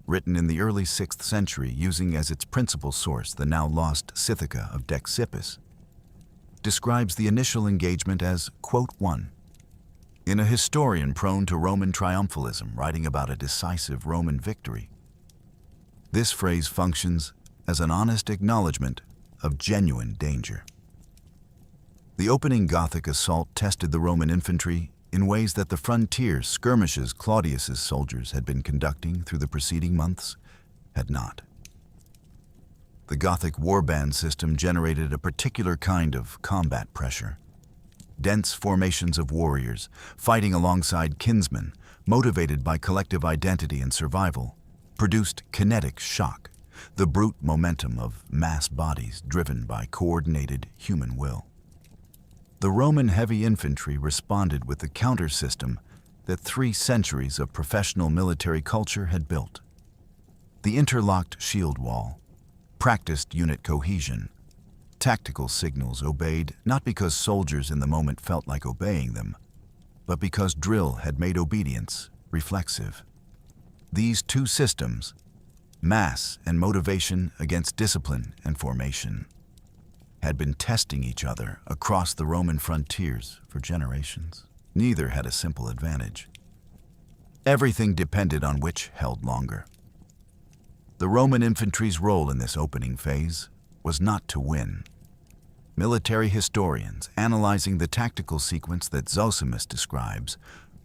written in the early 6th century using as its principal source the now lost Sithica of Dexippus, describes the initial engagement as, quote, 1. In a historian prone to Roman triumphalism writing about a decisive Roman victory, this phrase functions as an honest acknowledgement of genuine danger. The opening Gothic assault tested the Roman infantry in ways that the frontier skirmishes Claudius's soldiers had been conducting through the preceding months had not. The Gothic warband system generated a particular kind of combat pressure. Dense formations of warriors, fighting alongside kinsmen, motivated by collective identity and survival, produced kinetic shock, the brute momentum of mass bodies driven by coordinated human will. The Roman heavy infantry responded with the counter-system that 3 centuries of professional military culture had built. The interlocked shield wall, practiced unit cohesion, tactical signals obeyed not because soldiers in the moment felt like obeying them, but because drill had made obedience reflexive. These 2 systems, mass and motivation against discipline and formation, had been testing each other across the Roman frontiers for generations. Neither had a simple advantage. Everything depended on which held longer. The Roman infantry's role in this opening phase was not to win. Military historians, analyzing the tactical sequence that Zosimus describes,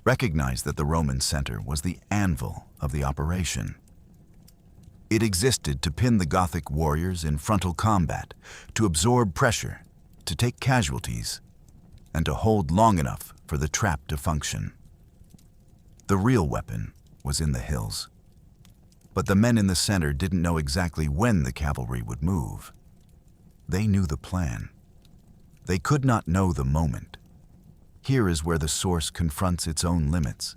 recognize that the Roman center was the anvil of the operation. It existed to pin the Gothic warriors in frontal combat, to absorb pressure, to take casualties, and to hold long enough for the trap to function. The real weapon was in the hills. But the men in the center didn't know exactly when the cavalry would move. They knew the plan. They could not know the moment. Here is where the source confronts its own limits,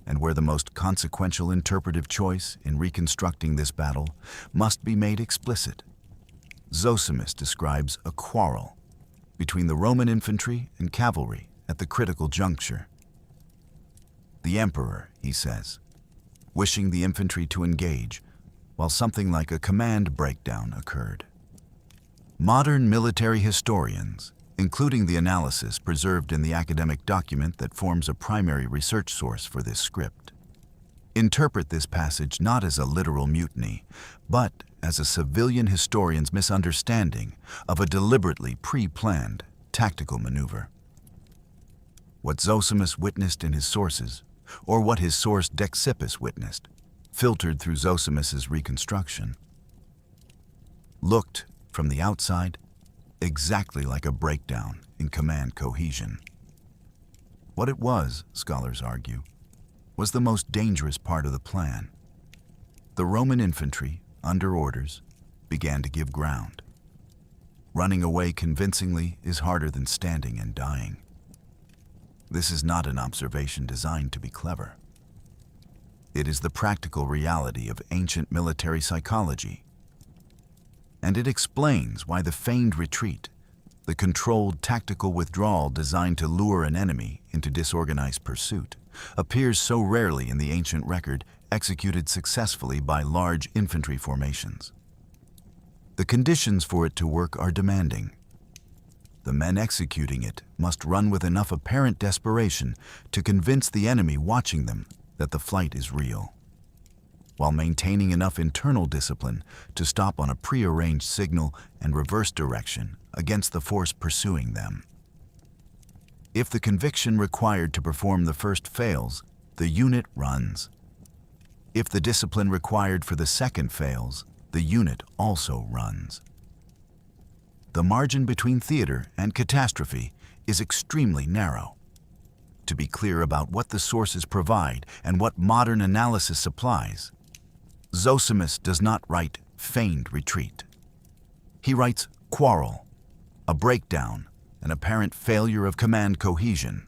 and where the most consequential interpretive choice in reconstructing this battle must be made explicit. Zosimus describes a quarrel between the Roman infantry and cavalry at the critical juncture. The emperor, he says, wishing the infantry to engage, while something like a command breakdown occurred. Modern military historians, including the analysis preserved in the academic document that forms a primary research source for this script, interpret this passage not as a literal mutiny, but as a civilian historian's misunderstanding of a deliberately pre-planned tactical maneuver. What Zosimus witnessed in his sources, or what his source Dexippus witnessed, filtered through Zosimus's reconstruction, looked, from the outside, exactly like a breakdown in command cohesion. What it was, scholars argue, was the most dangerous part of the plan. The Roman infantry, under orders, began to give ground. Running away convincingly is harder than standing and dying. This is not an observation designed to be clever. It is the practical reality of ancient military psychology. And it explains why the feigned retreat, the controlled tactical withdrawal designed to lure an enemy into disorganized pursuit, appears so rarely in the ancient record, executed successfully by large infantry formations. The conditions for it to work are demanding. The men executing it must run with enough apparent desperation to convince the enemy watching them that the flight is real, while maintaining enough internal discipline to stop on a prearranged signal and reverse direction against the force pursuing them. If the conviction required to perform the first fails, the unit runs. If the discipline required for the second fails, the unit also runs. The margin between theater and catastrophe is extremely narrow. To be clear about what the sources provide and what modern analysis supplies, Zosimus does not write feigned retreat. He writes quarrel, a breakdown, an apparent failure of command cohesion,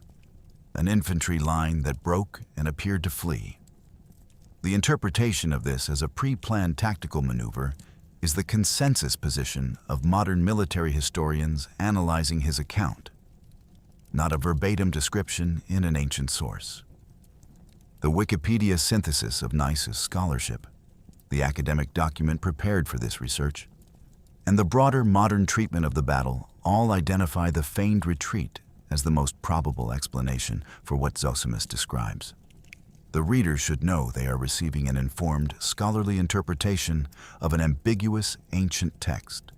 an infantry line that broke and appeared to flee. The interpretation of this as a pre-planned tactical maneuver is the consensus position of modern military historians analyzing his account, not a verbatim description in an ancient source. The Wikipedia synthesis of Naisus scholarship, the academic document prepared for this research, and the broader modern treatment of the battle all identify the feigned retreat as the most probable explanation for what Zosimus describes. The reader should know they are receiving an informed, scholarly interpretation of an ambiguous ancient text,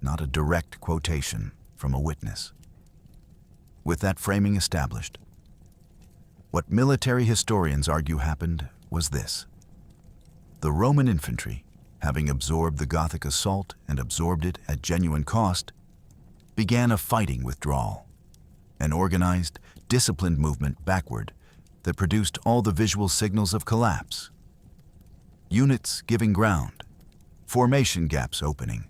not a direct quotation from a witness. With that framing established, what military historians argue happened was this. The Roman infantry, having absorbed the Gothic assault and absorbed it at genuine cost, began a fighting withdrawal, an organized, disciplined movement backward that produced all the visual signals of collapse. Units giving ground, formation gaps opening,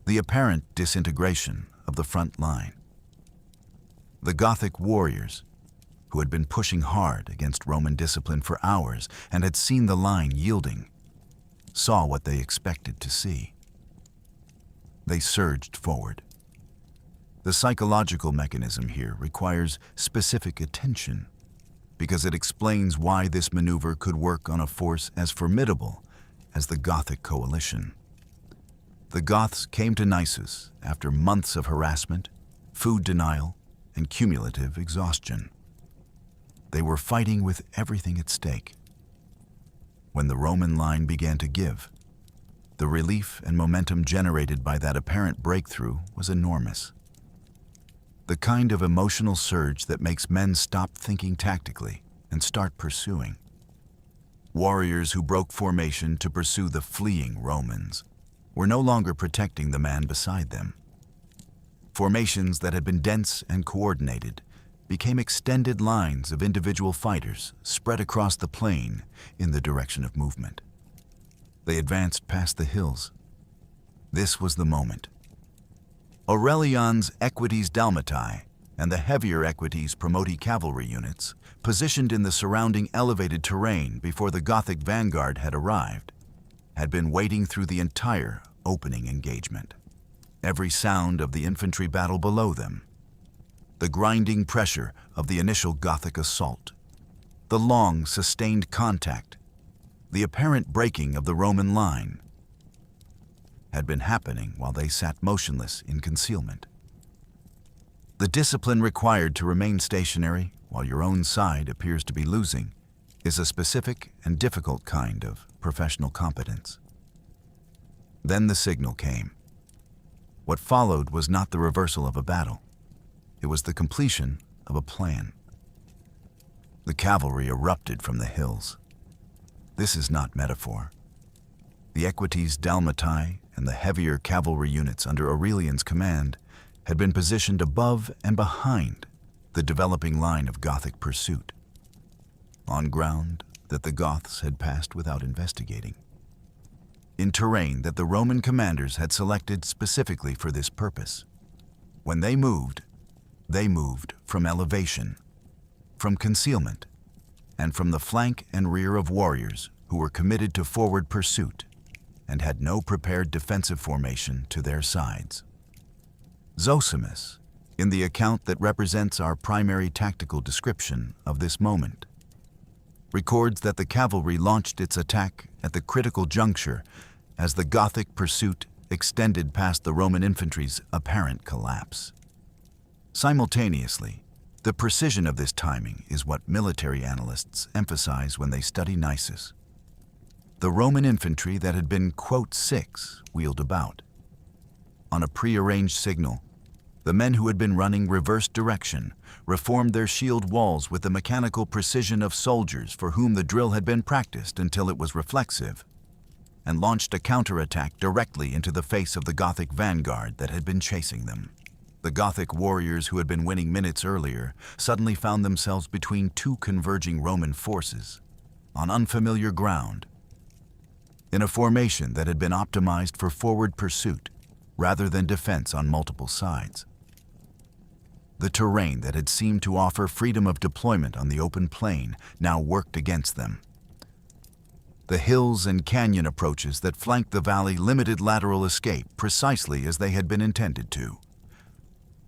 the apparent disintegration of the front line. The Gothic warriors, who had been pushing hard against Roman discipline for hours and had seen the line yielding, saw what they expected to see. They surged forward. The psychological mechanism here requires specific attention, because it explains why this maneuver could work on a force as formidable as the Gothic coalition. The Goths came to Naisus after months of harassment, food denial, and cumulative exhaustion. They were fighting with everything at stake. When the Roman line began to give, the relief and momentum generated by that apparent breakthrough was enormous. The kind of emotional surge that makes men stop thinking tactically and start pursuing. Warriors who broke formation to pursue the fleeing Romans were no longer protecting the man beside them. Formations that had been dense and coordinated became extended lines of individual fighters spread across the plain in the direction of movement. They advanced past the hills. This was the moment. Aurelian's Equites Dalmatii and the heavier Equites Promoti cavalry units, positioned in the surrounding elevated terrain before the Gothic vanguard had arrived, had been waiting through the entire opening engagement. Every sound of the infantry battle below them, the grinding pressure of the initial Gothic assault, the long, sustained contact, the apparent breaking of the Roman line, had been happening while they sat motionless in concealment. The discipline required to remain stationary while your own side appears to be losing is a specific and difficult kind of professional competence. Then the signal came. What followed was not the reversal of a battle. It was the completion of a plan. The cavalry erupted from the hills. This is not metaphor. The Equites Dalmatii and the heavier cavalry units under Aurelian's command had been positioned above and behind the developing line of Gothic pursuit, on ground that the Goths had passed without investigating, in terrain that the Roman commanders had selected specifically for this purpose. When they moved from elevation, from concealment, and from the flank and rear of warriors who were committed to forward pursuit and had no prepared defensive formation to their sides. Zosimus, in the account that represents our primary tactical description of this moment, records that the cavalry launched its attack at the critical juncture as the Gothic pursuit extended past the Roman infantry's apparent collapse. Simultaneously, the precision of this timing is what military analysts emphasize when they study Naisus. The Roman infantry that had been, quote, six, wheeled about. On a prearranged signal, the men who had been running reverse direction reformed their shield walls with the mechanical precision of soldiers for whom the drill had been practiced until it was reflexive, and launched a counterattack directly into the face of the Gothic vanguard that had been chasing them. The Gothic warriors who had been winning minutes earlier suddenly found themselves between two converging Roman forces, on unfamiliar ground, in a formation that had been optimized for forward pursuit rather than defense on multiple sides. The terrain that had seemed to offer freedom of deployment on the open plain now worked against them. The hills and canyon approaches that flanked the valley limited lateral escape precisely as they had been intended to.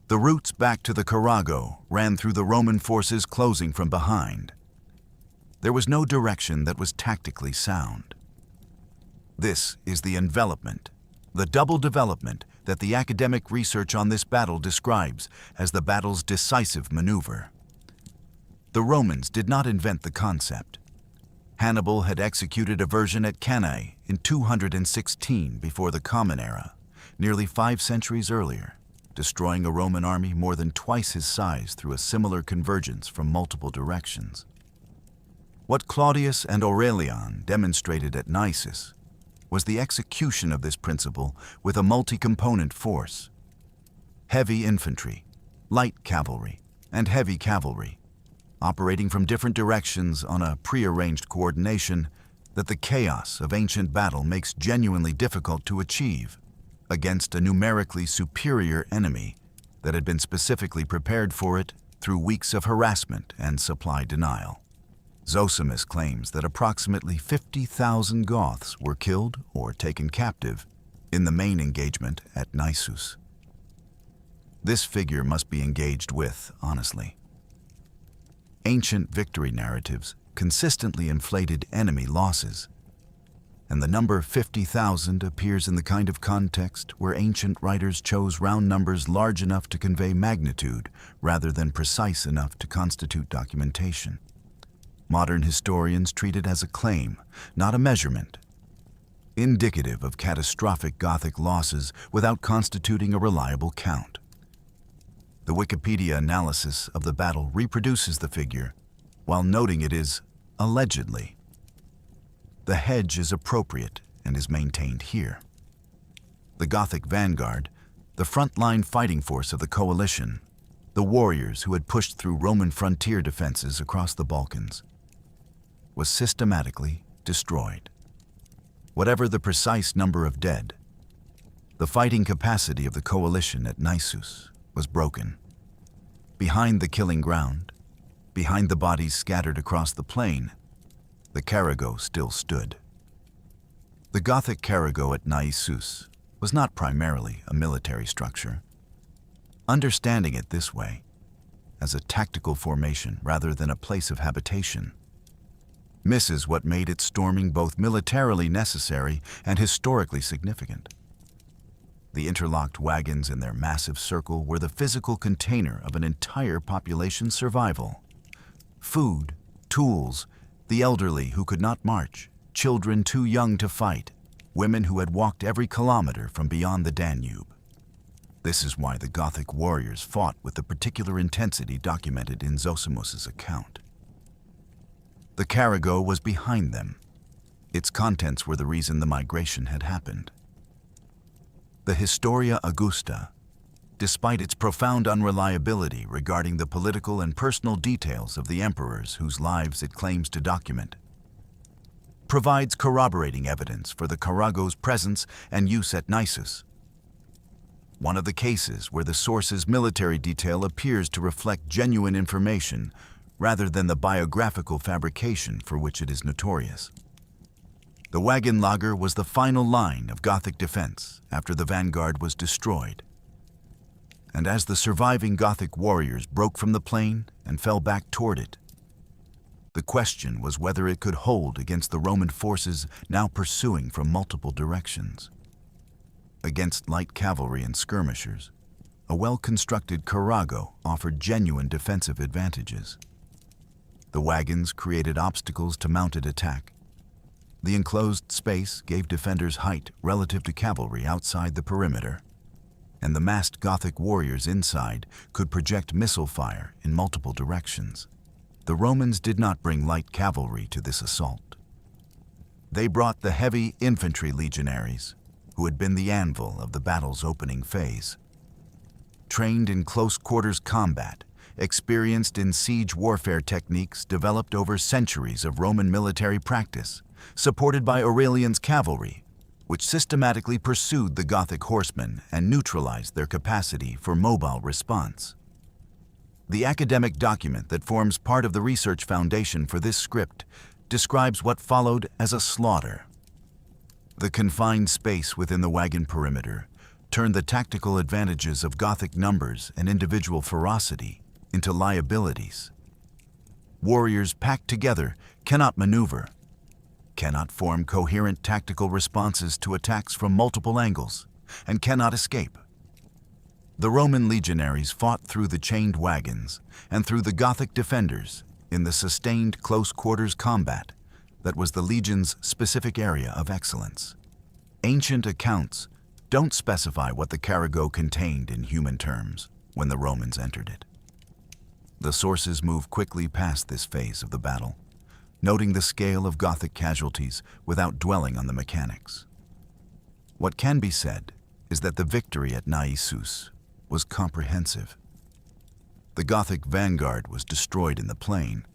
The routes back to the Carago ran through the Roman forces closing from behind. There was no direction that was tactically sound. This is the envelopment, the double development that the academic research on this battle describes as the battle's decisive maneuver. The Romans did not invent the concept. Hannibal had executed a version at Cannae in 216 before the Common Era, nearly 5 centuries earlier, destroying a Roman army more than twice his size through a similar convergence from multiple directions. What Claudius and Aurelian demonstrated at Naisus was the execution of this principle with a multi-component force. Heavy infantry, light cavalry, and heavy cavalry, operating from different directions on a prearranged coordination that the chaos of ancient battle makes genuinely difficult to achieve against a numerically superior enemy that had been specifically prepared for it through weeks of harassment and supply denial. Zosimus claims that approximately 50,000 Goths were killed or taken captive in the main engagement at Naisus. This figure must be engaged with, honestly. Ancient victory narratives consistently inflated enemy losses, and the number 50,000 appears in the kind of context where ancient writers chose round numbers large enough to convey magnitude rather than precise enough to constitute documentation. Modern historians treat it as a claim, not a measurement, indicative of catastrophic Gothic losses without constituting a reliable count. The Wikipedia analysis of the battle reproduces the figure, while noting it is allegedly. The hedge is appropriate and is maintained here. The Gothic vanguard, the frontline fighting force of the coalition, the warriors who had pushed through Roman frontier defenses across the Balkans, was systematically destroyed. Whatever the precise number of dead, the fighting capacity of the coalition at Naisus was broken. Behind the killing ground, behind the bodies scattered across the plain, the Carago still stood. The Gothic Carago at Naisus was not primarily a military structure. Understanding it this way, as a tactical formation rather than a place of habitation, misses what made its storming both militarily necessary and historically significant. The interlocked wagons in their massive circle were the physical container of an entire population's survival. Food, tools, the elderly who could not march, children too young to fight, women who had walked every kilometer from beyond the Danube. This is why the Gothic warriors fought with the particular intensity documented in Zosimus's account. The Carago was behind them. Its contents were the reason the migration had happened. The Historia Augusta, despite its profound unreliability regarding the political and personal details of the emperors whose lives it claims to document, provides corroborating evidence for the Carago's presence and use at Naisus. One of the cases where the source's military detail appears to reflect genuine information rather than the biographical fabrication for which it is notorious. The Wagenlager was the final line of Gothic defense after the vanguard was destroyed. And as the surviving Gothic warriors broke from the plain and fell back toward it, the question was whether it could hold against the Roman forces now pursuing from multiple directions. Against light cavalry and skirmishers, a well-constructed carrago offered genuine defensive advantages. The wagons created obstacles to mounted attack. The enclosed space gave defenders height relative to cavalry outside the perimeter, and the massed Gothic warriors inside could project missile fire in multiple directions. The Romans did not bring light cavalry to this assault. They brought the heavy infantry legionaries, who had been the anvil of the battle's opening phase. Trained in close-quarters combat, experienced in siege warfare techniques developed over centuries of Roman military practice, supported by Aurelian's cavalry, which systematically pursued the Gothic horsemen and neutralized their capacity for mobile response. The academic document that forms part of the research foundation for this script describes what followed as a slaughter. The confined space within the wagon perimeter turned the tactical advantages of Gothic numbers and individual ferocity into liabilities. Warriors packed together cannot maneuver, cannot form coherent tactical responses to attacks from multiple angles, and cannot escape. The Roman legionaries fought through the chained wagons and through the Gothic defenders in the sustained close-quarters combat that was the legion's specific area of excellence. Ancient accounts don't specify what the carrago contained in human terms when the Romans entered it. The sources move quickly past this phase of the battle, noting the scale of Gothic casualties without dwelling on the mechanics. What can be said is that the victory at Naisus was comprehensive. The Gothic vanguard was destroyed in the plain,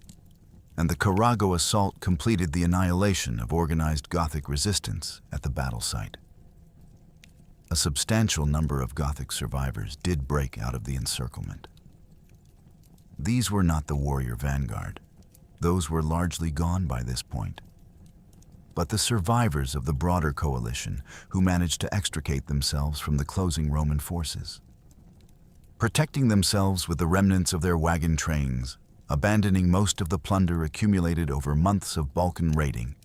and the carrago assault completed the annihilation of organized Gothic resistance at the battle site. A substantial number of Gothic survivors did break out of the encirclement. These were not the warrior vanguard. Those were largely gone by this point. But the survivors of the broader coalition who managed to extricate themselves from the closing Roman forces. Protecting themselves with the remnants of their wagon trains, abandoning most of the plunder accumulated over months of Balkan raiding.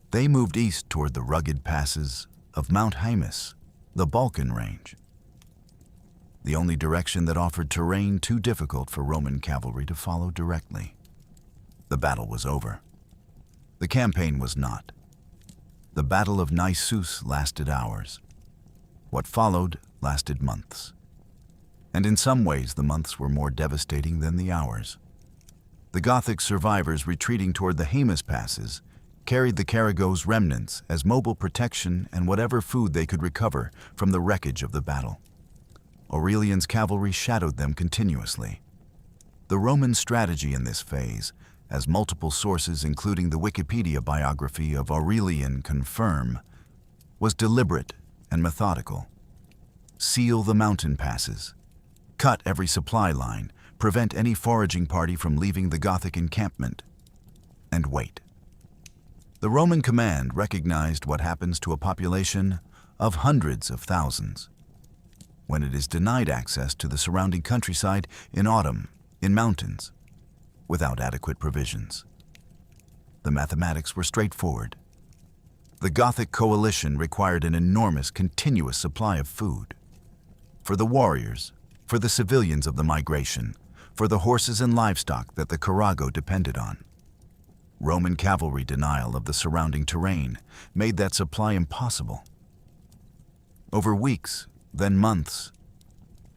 They moved east toward the rugged passes of Mount Haemus, the Balkan range, the only direction that offered terrain too difficult for Roman cavalry to follow directly. The battle was over. The campaign was not. The Battle of Naisus lasted hours. What followed lasted months. And in some ways the months were more devastating than the hours. The Gothic survivors retreating toward the Haemus passes carried the carrago's remnants as mobile protection and whatever food they could recover from the wreckage of the battle. Aurelian's cavalry shadowed them continuously. The Roman strategy in this phase, as multiple sources including the Wikipedia biography of Aurelian confirm, was deliberate and methodical. Seal the mountain passes. Cut every supply line, prevent any foraging party from leaving the Gothic encampment, and wait. The Roman command recognized what happens to a population of hundreds of thousands when it is denied access to the surrounding countryside in autumn, in mountains, without adequate provisions. The mathematics were straightforward. The Gothic coalition required an enormous continuous supply of food. For the warriors, for the civilians of the migration, for the horses and livestock that the carrago depended on. Roman cavalry denial of the surrounding terrain made that supply impossible. Over weeks, then months,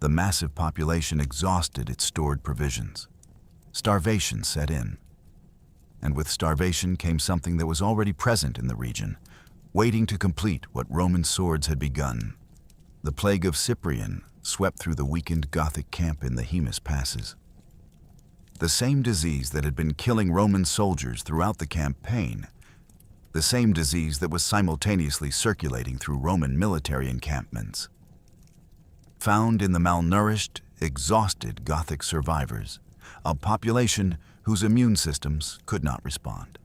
the massive population exhausted its stored provisions. Starvation set in. And with starvation came something that was already present in the region, waiting to complete what Roman swords had begun. The plague of Cyprian swept through the weakened Gothic camp in the Haemus passes. The same disease that had been killing Roman soldiers throughout the campaign, the same disease that was simultaneously circulating through Roman military encampments. Found in the malnourished, exhausted Gothic survivors, a population whose immune systems could not respond.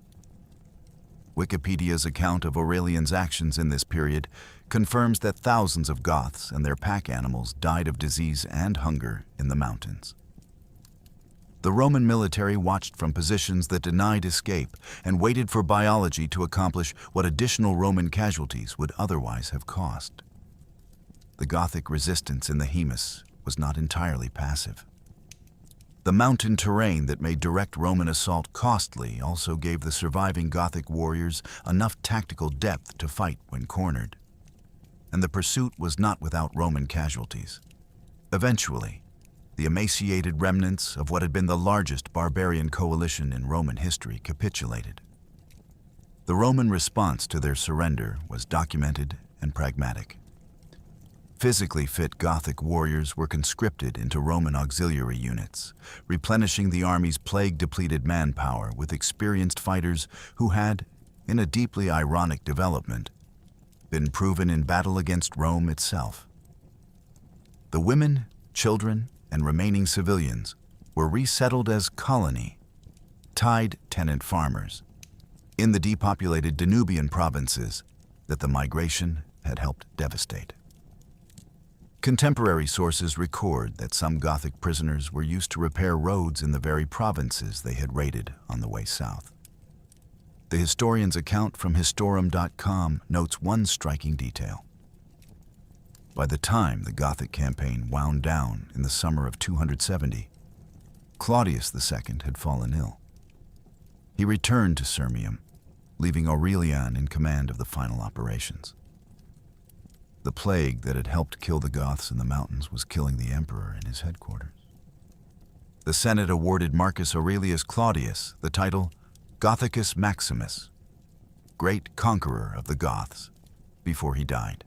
Wikipedia's account of Aurelian's actions in this period confirms that thousands of Goths and their pack animals died of disease and hunger in the mountains. The Roman military watched from positions that denied escape and waited for biology to accomplish what additional Roman casualties would otherwise have cost. The Gothic resistance in the Hemus was not entirely passive. The mountain terrain that made direct Roman assault costly also gave the surviving Gothic warriors enough tactical depth to fight when cornered. And the pursuit was not without Roman casualties. Eventually, the emaciated remnants of what had been the largest barbarian coalition in Roman history capitulated. The Roman response to their surrender was documented and pragmatic. Physically fit Gothic warriors were conscripted into Roman auxiliary units, replenishing the army's plague-depleted manpower with experienced fighters who had, in a deeply ironic development, been proven in battle against Rome itself. The women, children, and remaining civilians were resettled as colony, tied tenant farmers, in the depopulated Danubian provinces that the migration had helped devastate. Contemporary sources record that some Gothic prisoners were used to repair roads in the very provinces they had raided on the way south. The historian's account from Historum.com notes one striking detail. By the time the Gothic campaign wound down in the summer of 270, Claudius II had fallen ill. He returned to Sirmium, leaving Aurelian in command of the final operations. The plague that had helped kill the Goths in the mountains was killing the emperor in his headquarters. The Senate awarded Marcus Aurelius Claudius the title Gothicus Maximus, great conqueror of the Goths, before he died.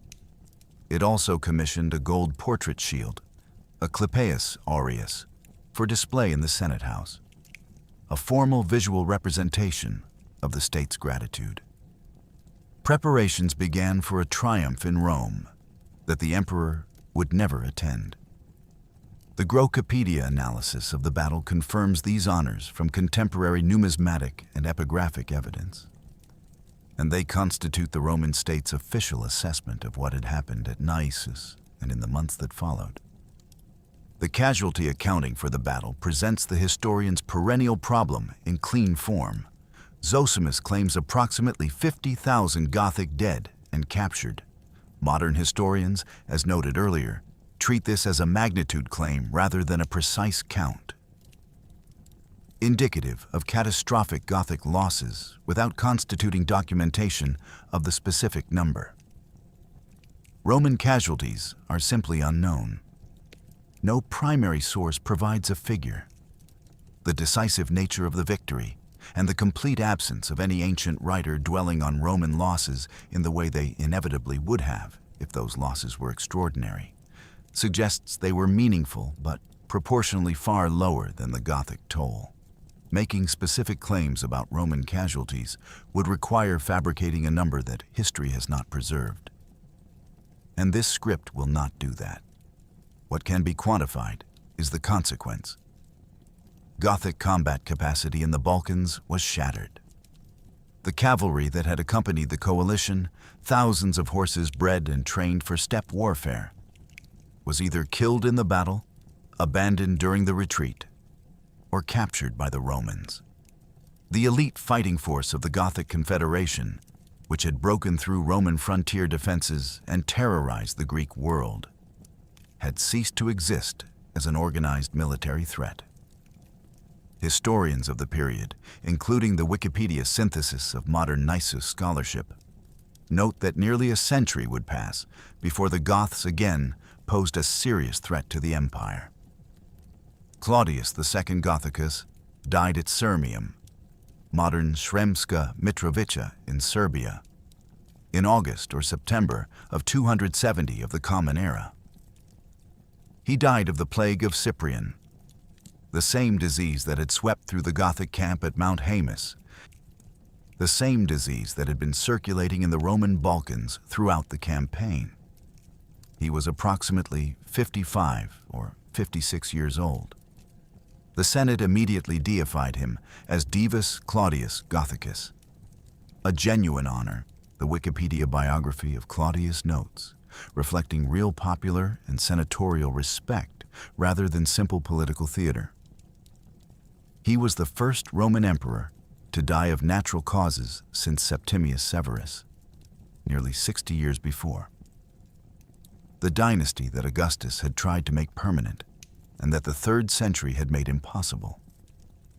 It also commissioned a gold portrait shield, a Clipeus aureus, for display in the Senate House, a formal visual representation of the state's gratitude. Preparations began for a triumph in Rome that the emperor would never attend. The Grocopedia analysis of the battle confirms these honors from contemporary numismatic and epigraphic evidence, and they constitute the Roman state's official assessment of what had happened at Naisus and in the months that followed. The casualty accounting for the battle presents the historian's perennial problem in clean form. Zosimus claims approximately 50,000 Gothic dead and captured. Modern historians, as noted earlier, treat this as a magnitude claim rather than a precise count. Indicative of catastrophic Gothic losses without constituting documentation of the specific number. Roman casualties are simply unknown. No primary source provides a figure. The decisive nature of the victory and the complete absence of any ancient writer dwelling on Roman losses in the way they inevitably would have if those losses were extraordinary suggests they were meaningful but proportionally far lower than the Gothic toll. Making specific claims about Roman casualties would require fabricating a number that history has not preserved. And this script will not do that. What can be quantified is the consequence. Gothic combat capacity in the Balkans was shattered. The cavalry that had accompanied the coalition, thousands of horses bred and trained for steppe warfare, was either killed in the battle, abandoned during the retreat, or captured by the Romans. The elite fighting force of the Gothic Confederation, which had broken through Roman frontier defenses and terrorized the Greek world, had ceased to exist as an organized military threat. Historians of the period, including the Wikipedia synthesis of modern Naisus scholarship, note that nearly a century would pass before the Goths again posed a serious threat to the empire. Claudius II Gothicus died at Sirmium, modern Sremska Mitrovica in Serbia, in August or September of 270 of the Common Era. He died of the plague of Cyprian, the same disease that had swept through the Gothic camp at Mount Haemus, the same disease that had been circulating in the Roman Balkans throughout the campaign. He was approximately 55 or 56 years old. The Senate immediately deified him as Divus Claudius Gothicus. A genuine honor, the Wikipedia biography of Claudius notes, reflecting real popular and senatorial respect rather than simple political theater. He was the first Roman emperor to die of natural causes since Septimius Severus, nearly 60 years before. The dynasty that Augustus had tried to make permanent, and that the 3rd century had made impossible,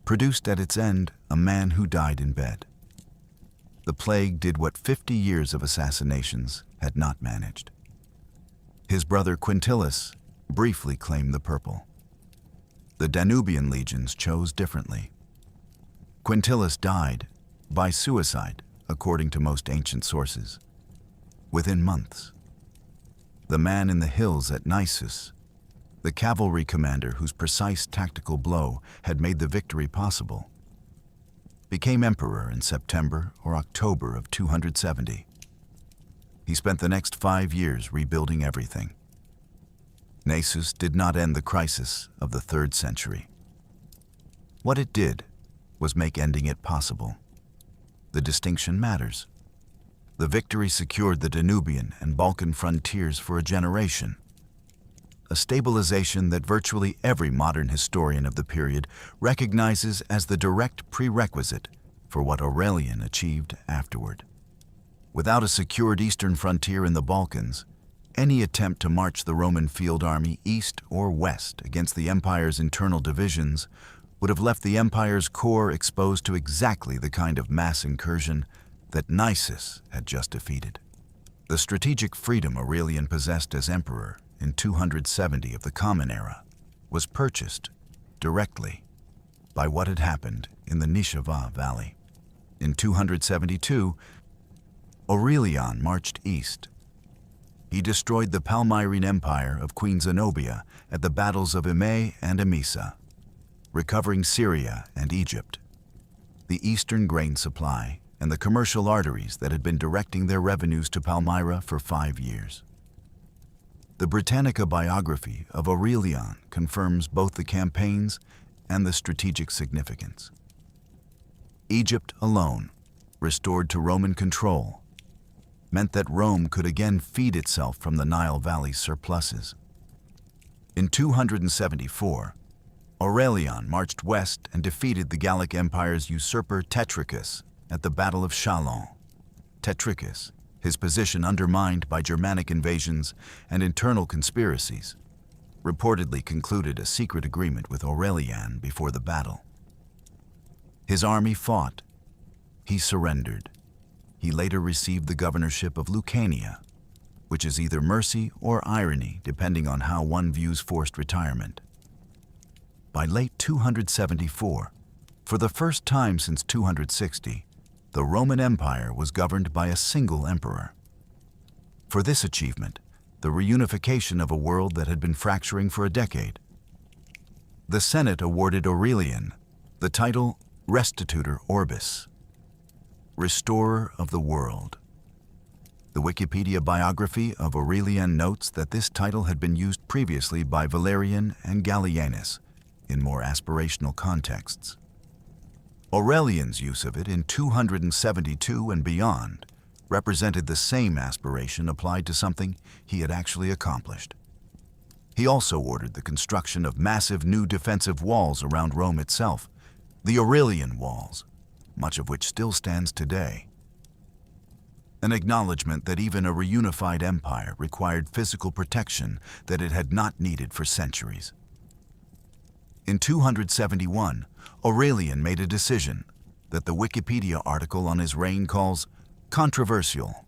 produced at its end a man who died in bed. The plague did what 50 years of assassinations had not managed. His brother Quintillus briefly claimed the purple. The Danubian legions chose differently. Quintillus died by suicide, according to most ancient sources, within months. The man in the hills at Naisus, the cavalry commander whose precise tactical blow had made the victory possible, became emperor in September or October of 270. He spent the next 5 years rebuilding everything. Naisus did not end the crisis of the 3rd century. What it did was make ending it possible. The distinction matters. The victory secured the Danubian and Balkan frontiers for a generation, a stabilization that virtually every modern historian of the period recognizes as the direct prerequisite for what Aurelian achieved afterward. Without a secured eastern frontier in the Balkans, any attempt to march the Roman field army east or west against the empire's internal divisions would have left the empire's core exposed to exactly the kind of mass incursion that Naisus had just defeated. The strategic freedom Aurelian possessed as emperor in 270 of the Common Era was purchased directly by what had happened in the Nishava Valley. In 272, Aurelian marched east. He destroyed the Palmyrene Empire of Queen Zenobia at the battles of Emei and Emesa, recovering Syria and Egypt, the eastern grain supply, and the commercial arteries that had been directing their revenues to Palmyra for 5 years. The Britannica biography of Aurelian confirms both the campaigns and the strategic significance. Egypt alone, restored to Roman control, meant that Rome could again feed itself from the Nile Valley's surpluses. In 274, Aurelian marched west and defeated the Gallic Empire's usurper Tetricus at the Battle of Chalons. Tetricus, his position undermined by Germanic invasions and internal conspiracies, reportedly concluded a secret agreement with Aurelian before the battle. His army fought. He surrendered. He later received the governorship of Lucania, which is either mercy or irony depending on how one views forced retirement. By late 274, for the first time since 260, the Roman Empire was governed by a single emperor. For this achievement, the reunification of a world that had been fracturing for a decade, the Senate awarded Aurelian the title Restitutor Orbis, Restorer of the World. The Wikipedia biography of Aurelian notes that this title had been used previously by Valerian and Gallienus in more aspirational contexts. Aurelian's use of it in 272 and beyond represented the same aspiration applied to something he had actually accomplished. He also ordered the construction of massive new defensive walls around Rome itself, the Aurelian walls, much of which still stands today. An acknowledgement that even a reunified empire required physical protection that it had not needed for centuries. In 271, Aurelian made a decision that the Wikipedia article on his reign calls controversial,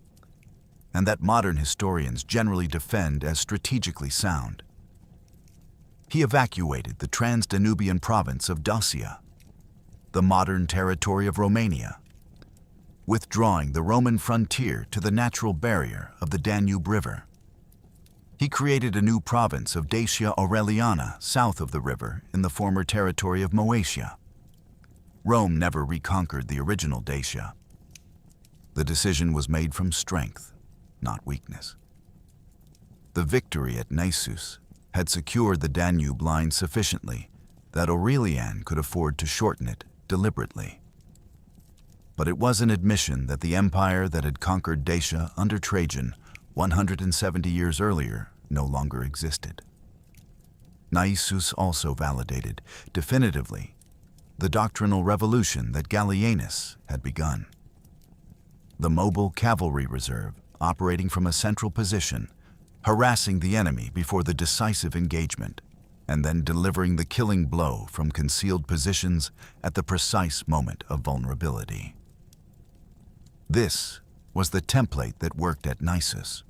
and that modern historians generally defend as strategically sound. He evacuated the trans-Danubian province of Dacia, the modern territory of Romania, withdrawing the Roman frontier to the natural barrier of the Danube River. He created a new province of Dacia Aureliana south of the river in the former territory of Moesia. Rome never reconquered the original Dacia. The decision was made from strength, not weakness. The victory at Naisus had secured the Danube line sufficiently that Aurelian could afford to shorten it deliberately. But it was an admission that the empire that had conquered Dacia under Trajan 170 years earlier no longer existed. Naisus also validated, definitively, the doctrinal revolution that Gallienus had begun. The mobile cavalry reserve, operating from a central position, harassing the enemy before the decisive engagement, and then delivering the killing blow from concealed positions at the precise moment of vulnerability. This was the template that worked at Naisus.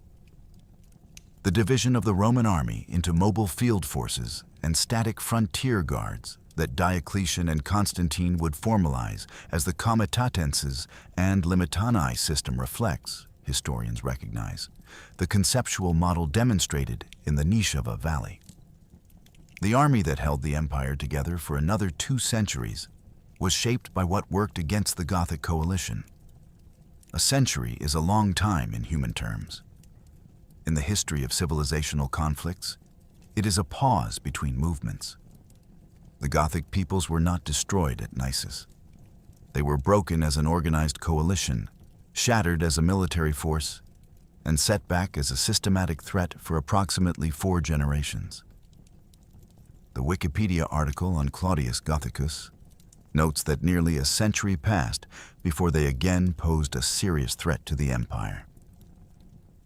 The division of the Roman army into mobile field forces and static frontier guards that Diocletian and Constantine would formalize as the comitatenses and limitanae system reflects, historians recognize, the conceptual model demonstrated in the Nishava Valley. The army that held the empire together for another 2 centuries was shaped by what worked against the Gothic coalition. A century is a long time in human terms. In the history of civilizational conflicts, it is a pause between movements. The Gothic peoples were not destroyed at Naisus. They were broken as an organized coalition, shattered as a military force, and set back as a systematic threat for approximately 4 generations. The Wikipedia article on Claudius Gothicus notes that nearly a century passed before they again posed a serious threat to the empire.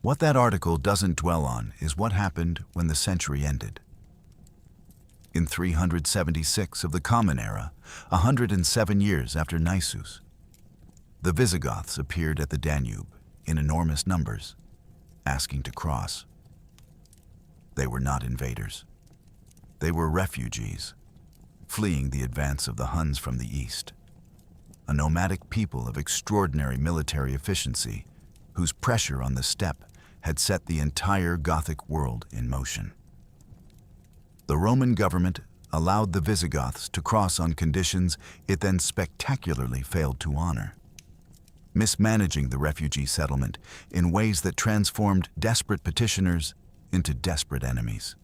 What that article doesn't dwell on is what happened when the century ended. In 376 of the Common Era, 107 years after Naisus, the Visigoths appeared at the Danube in enormous numbers, asking to cross. They were not invaders. They were refugees, fleeing the advance of the Huns from the east, a nomadic people of extraordinary military efficiency whose pressure on the steppe had set the entire Gothic world in motion. The Roman government allowed the Visigoths to cross on conditions it then spectacularly failed to honor, mismanaging the refugee settlement in ways that transformed desperate petitioners into desperate enemies.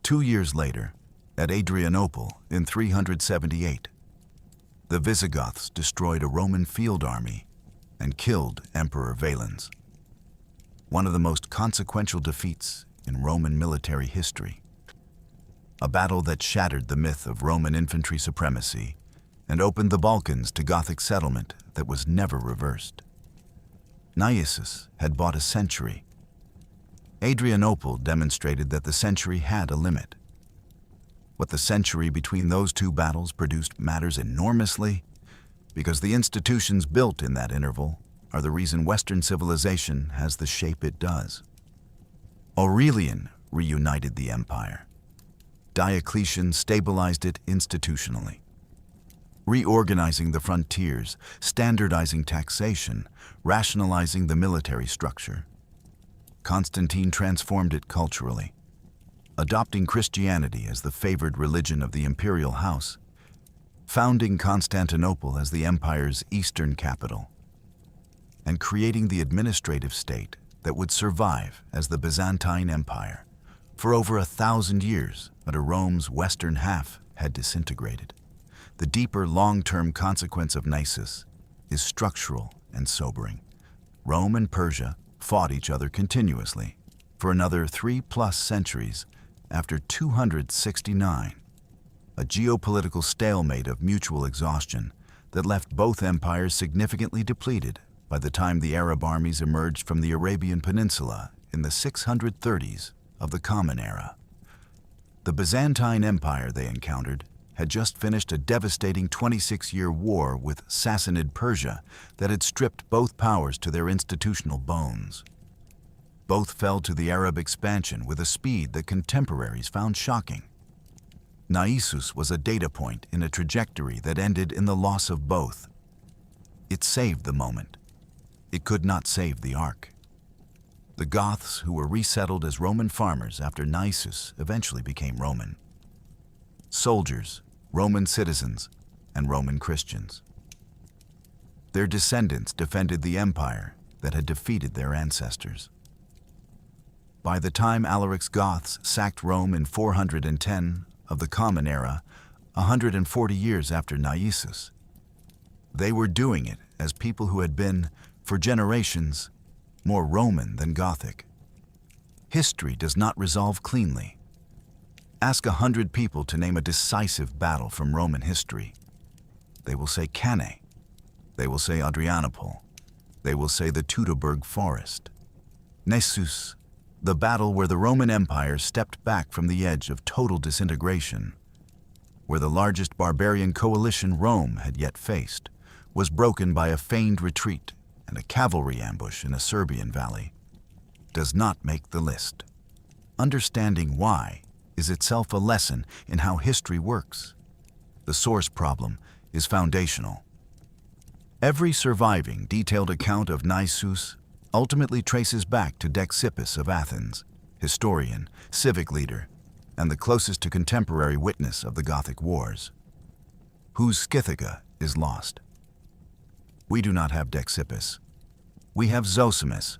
2 years later, at Adrianople in 378, the Visigoths destroyed a Roman field army and killed Emperor Valens, one of the most consequential defeats in Roman military history. A battle that shattered the myth of Roman infantry supremacy and opened the Balkans to Gothic settlement that was never reversed. Naisus had bought a century. Adrianople demonstrated that the century had a limit. What the century between those 2 battles produced matters enormously because the institutions built in that interval are the reason Western civilization has the shape it does. Aurelian reunited the empire. Diocletian stabilized it institutionally, reorganizing the frontiers, standardizing taxation, rationalizing the military structure. Constantine transformed it culturally, adopting Christianity as the favored religion of the imperial house, founding Constantinople as the empire's eastern capital, and creating the administrative state that would survive as the Byzantine Empire for over 1,000 years under Rome's western half had disintegrated. The deeper long-term consequence of Naisus is structural and sobering. Rome and Persia fought each other continuously for another 3+ centuries after 269, a geopolitical stalemate of mutual exhaustion that left both empires significantly depleted by the time the Arab armies emerged from the Arabian Peninsula in the 630s of the Common Era. The Byzantine Empire they encountered had just finished a devastating 26-year war with Sassanid Persia that had stripped both powers to their institutional bones. Both fell to the Arab expansion with a speed that contemporaries found shocking. Naisus was a data point in a trajectory that ended in the loss of both. It saved the moment. It could not save the arc. The Goths, who were resettled as Roman farmers after Naisus, eventually became Roman. Soldiers, Roman citizens, and Roman Christians. Their descendants defended the empire that had defeated their ancestors. By the time Alaric's Goths sacked Rome in 410, of the Common Era 140 years after Naisus. They were doing it as people who had been, for generations, more Roman than Gothic. History does not resolve cleanly. Ask 100 people to name a decisive battle from Roman history. They will say Cannae. They will say Adrianople. They will say the Teutoburg Forest. Naisus, the battle where the Roman Empire stepped back from the edge of total disintegration, where the largest barbarian coalition Rome had yet faced, was broken by a feigned retreat and a cavalry ambush in a Serbian valley, does not make the list. Understanding why is itself a lesson in how history works. The source problem is foundational. Every surviving detailed account of Naisus ultimately traces back to Dexippus of Athens, historian, civic leader, and the closest to contemporary witness of the Gothic Wars, whose Scythica is lost. We do not have Dexippus. We have Zosimus,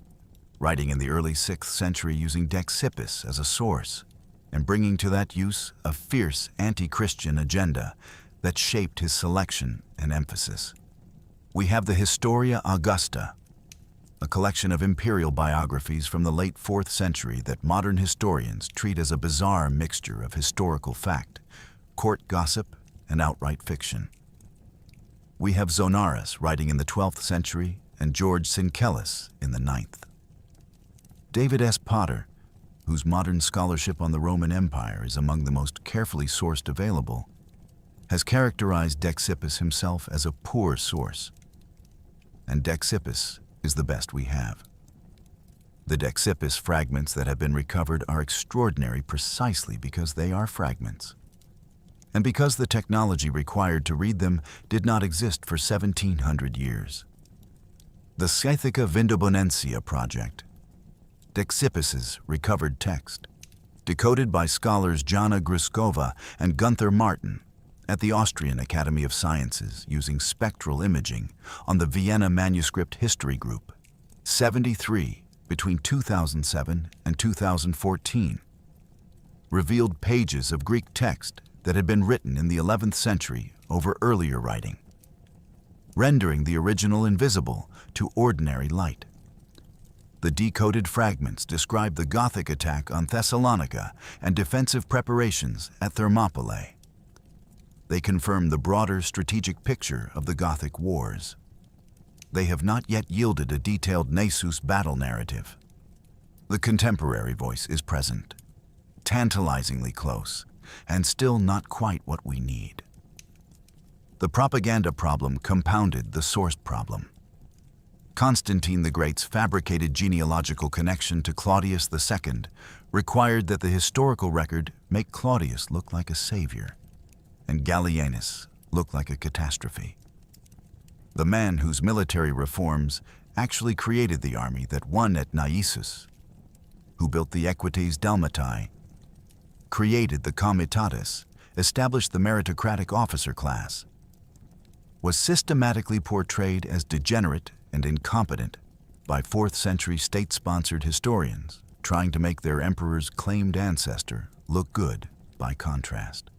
writing in the early 6th century using Dexippus as a source, and bringing to that use a fierce anti-Christian agenda that shaped his selection and emphasis. We have the Historia Augusta, a collection of imperial biographies from the late 4th century that modern historians treat as a bizarre mixture of historical fact, court gossip, and outright fiction. We have Zonaras writing in the 12th century and George Syncellus in the 9th. David S. Potter, whose modern scholarship on the Roman Empire is among the most carefully sourced available, has characterized Dexippus himself as a poor source. And Dexippus is the best we have. The Dexippus fragments that have been recovered are extraordinary precisely because they are fragments, and because the technology required to read them did not exist for 1700 years. The Scythica Vindobonensia project, Dexippus's recovered text, decoded by scholars Jana Gruskova and Gunther Martin at the Austrian Academy of Sciences using spectral imaging on the Vienna Manuscript History Group, 73 between 2007 and 2014, revealed pages of Greek text that had been written in the 11th century over earlier writing, rendering the original invisible to ordinary light. The decoded fragments describe the Gothic attack on Thessalonica and defensive preparations at Thermopylae. They confirm the broader strategic picture of the Gothic Wars. They have not yet yielded a detailed Naisus battle narrative. The contemporary voice is present, tantalizingly close, and still not quite what we need. The propaganda problem compounded the source problem. Constantine the Great's fabricated genealogical connection to Claudius II required that the historical record make Claudius look like a savior, and Gallienus look like a catastrophe. The man whose military reforms actually created the army that won at Naisus, who built the Equites Dalmatae, created the Comitatus, established the meritocratic officer class, was systematically portrayed as degenerate and incompetent by 4th century state-sponsored historians trying to make their emperor's claimed ancestor look good by contrast.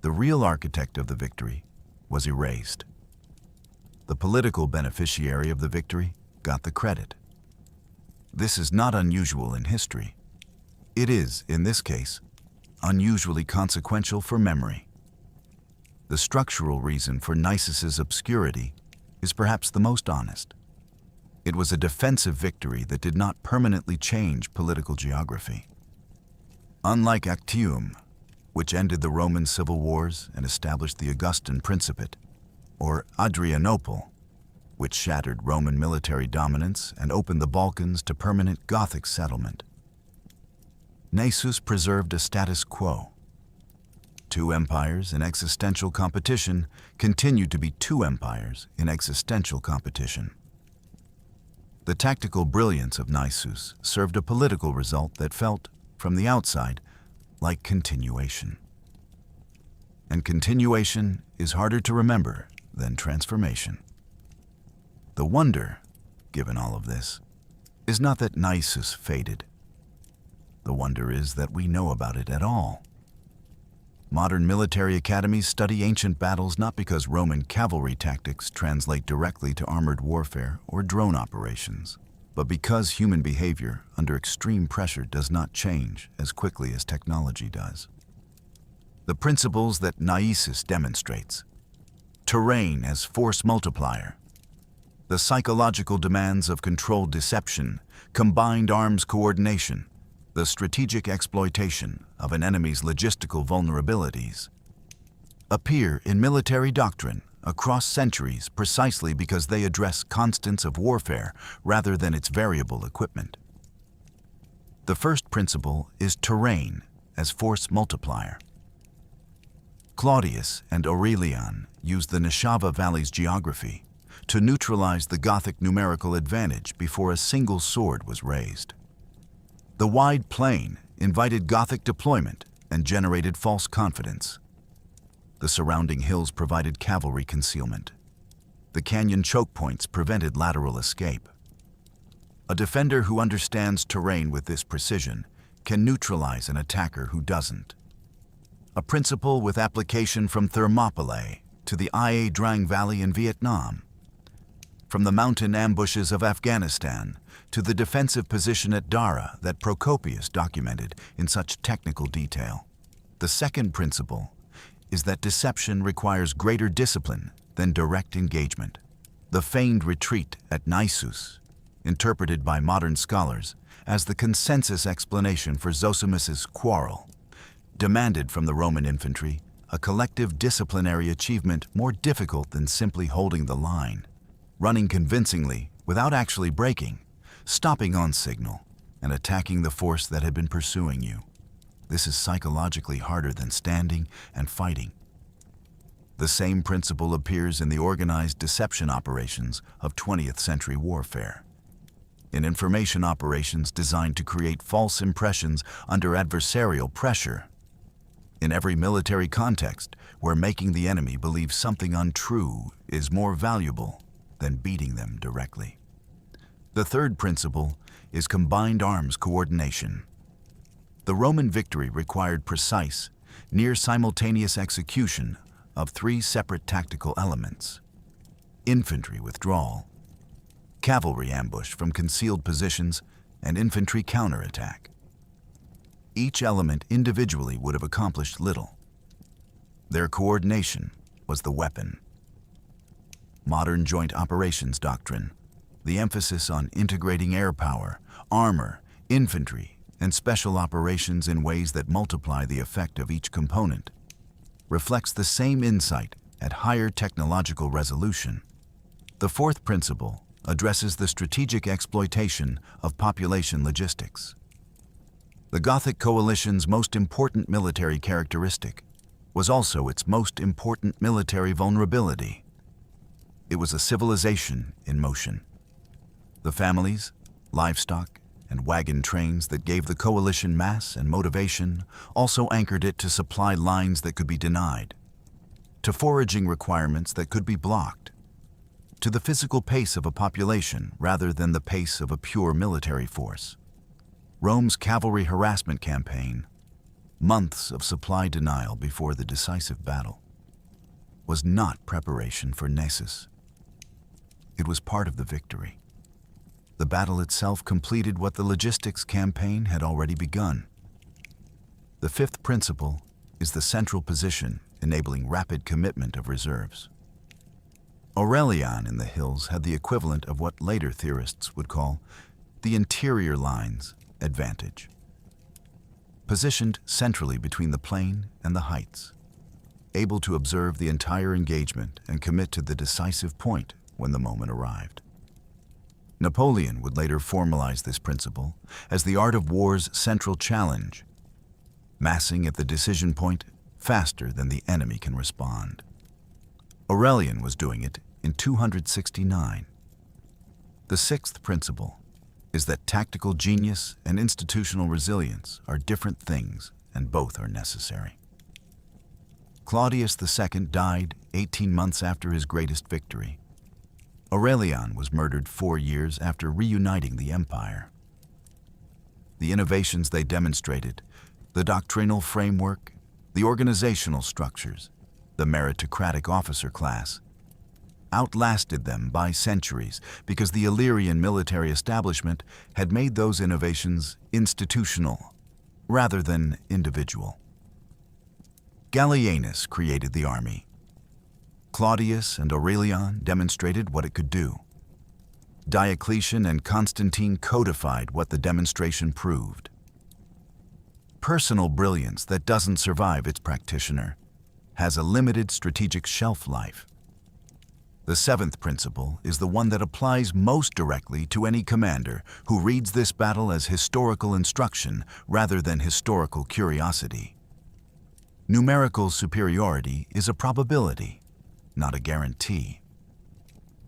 The real architect of the victory was erased. The political beneficiary of the victory got the credit. This is not unusual in history. It is, in this case, unusually consequential for memory. The structural reason for Naisus's obscurity is perhaps the most honest. It was a defensive victory that did not permanently change political geography. Unlike Actium, which ended the Roman civil wars and established the Augustan Principate, or Adrianople, which shattered Roman military dominance and opened the Balkans to permanent Gothic settlement, Naisus preserved a status quo. Two empires in existential competition continued to be two empires in existential competition. The tactical brilliance of Naisus served a political result that felt, from the outside, like continuation. And continuation is harder to remember than transformation. The wonder, given all of this, is not that Naisus faded. The wonder is that we know about it at all. Modern military academies study ancient battles not because Roman cavalry tactics translate directly to armored warfare or drone operations, but because human behavior under extreme pressure does not change as quickly as technology does. The principles that Naisus demonstrates: terrain as force multiplier, the psychological demands of controlled deception, combined arms coordination, the strategic exploitation of an enemy's logistical vulnerabilities, appear in military doctrine across centuries precisely because they address constants of warfare rather than its variable equipment. The first principle is terrain as force multiplier. Claudius and Aurelian used the Nishava Valley's geography to neutralize the Gothic numerical advantage before a single sword was raised. The wide plain invited Gothic deployment and generated false confidence. The surrounding hills provided cavalry concealment. The canyon choke points prevented lateral escape. A defender who understands terrain with this precision can neutralize an attacker who doesn't. A principle with application from Thermopylae to the Ia Drang Valley in Vietnam, from the mountain ambushes of Afghanistan to the defensive position at Dara that Procopius documented in such technical detail. The second principle is that deception requires greater discipline than direct engagement. The feigned retreat at Naisus, interpreted by modern scholars as the consensus explanation for Zosimus's quarrel, demanded from the Roman infantry a collective disciplinary achievement more difficult than simply holding the line, running convincingly without actually breaking, stopping on signal, and attacking the force that had been pursuing you. This is psychologically harder than standing and fighting. The same principle appears in the organized deception operations of 20th century warfare. In information operations designed to create false impressions under adversarial pressure. In every military context where making the enemy believe something untrue is more valuable than beating them directly. The third principle is combined arms coordination. The Roman victory required precise, near-simultaneous execution of three separate tactical elements: infantry withdrawal, cavalry ambush from concealed positions, and infantry counterattack. Each element individually would have accomplished little. Their coordination was the weapon. Modern joint operations doctrine, the emphasis on integrating air power, armor, infantry, and special operations in ways that multiply the effect of each component, reflects the same insight at higher technological resolution. The fourth principle addresses the strategic exploitation of population logistics. The Gothic coalition's most important military characteristic was also its most important military vulnerability. It was a civilization in motion. The families, livestock, and wagon trains that gave the coalition mass and motivation also anchored it to supply lines that could be denied, to foraging requirements that could be blocked, to the physical pace of a population rather than the pace of a pure military force. Rome's cavalry harassment campaign, months of supply denial before the decisive battle, was not preparation for Naisus. It was part of the victory. The battle itself completed what the logistics campaign had already begun. The fifth principle is the central position enabling rapid commitment of reserves. Aurelian in the hills had the equivalent of what later theorists would call the interior lines advantage, positioned centrally between the plain and the heights, able to observe the entire engagement and commit to the decisive point when the moment arrived. Napoleon would later formalize this principle as the art of war's central challenge, massing at the decision point faster than the enemy can respond. Aurelian was doing it in 269. The sixth principle is that tactical genius and institutional resilience are different things and both are necessary. Claudius II died 18 months after his greatest victory. Aurelian was murdered 4 years after reuniting the empire. The innovations they demonstrated, the doctrinal framework, the organizational structures, the meritocratic officer class, outlasted them by centuries because the Illyrian military establishment had made those innovations institutional rather than individual. Gallienus created the army. Claudius and Aurelian demonstrated what it could do. Diocletian and Constantine codified what the demonstration proved. Personal brilliance that doesn't survive its practitioner has a limited strategic shelf life. The seventh principle is the one that applies most directly to any commander who reads this battle as historical instruction rather than historical curiosity. Numerical superiority is a probability, not a guarantee.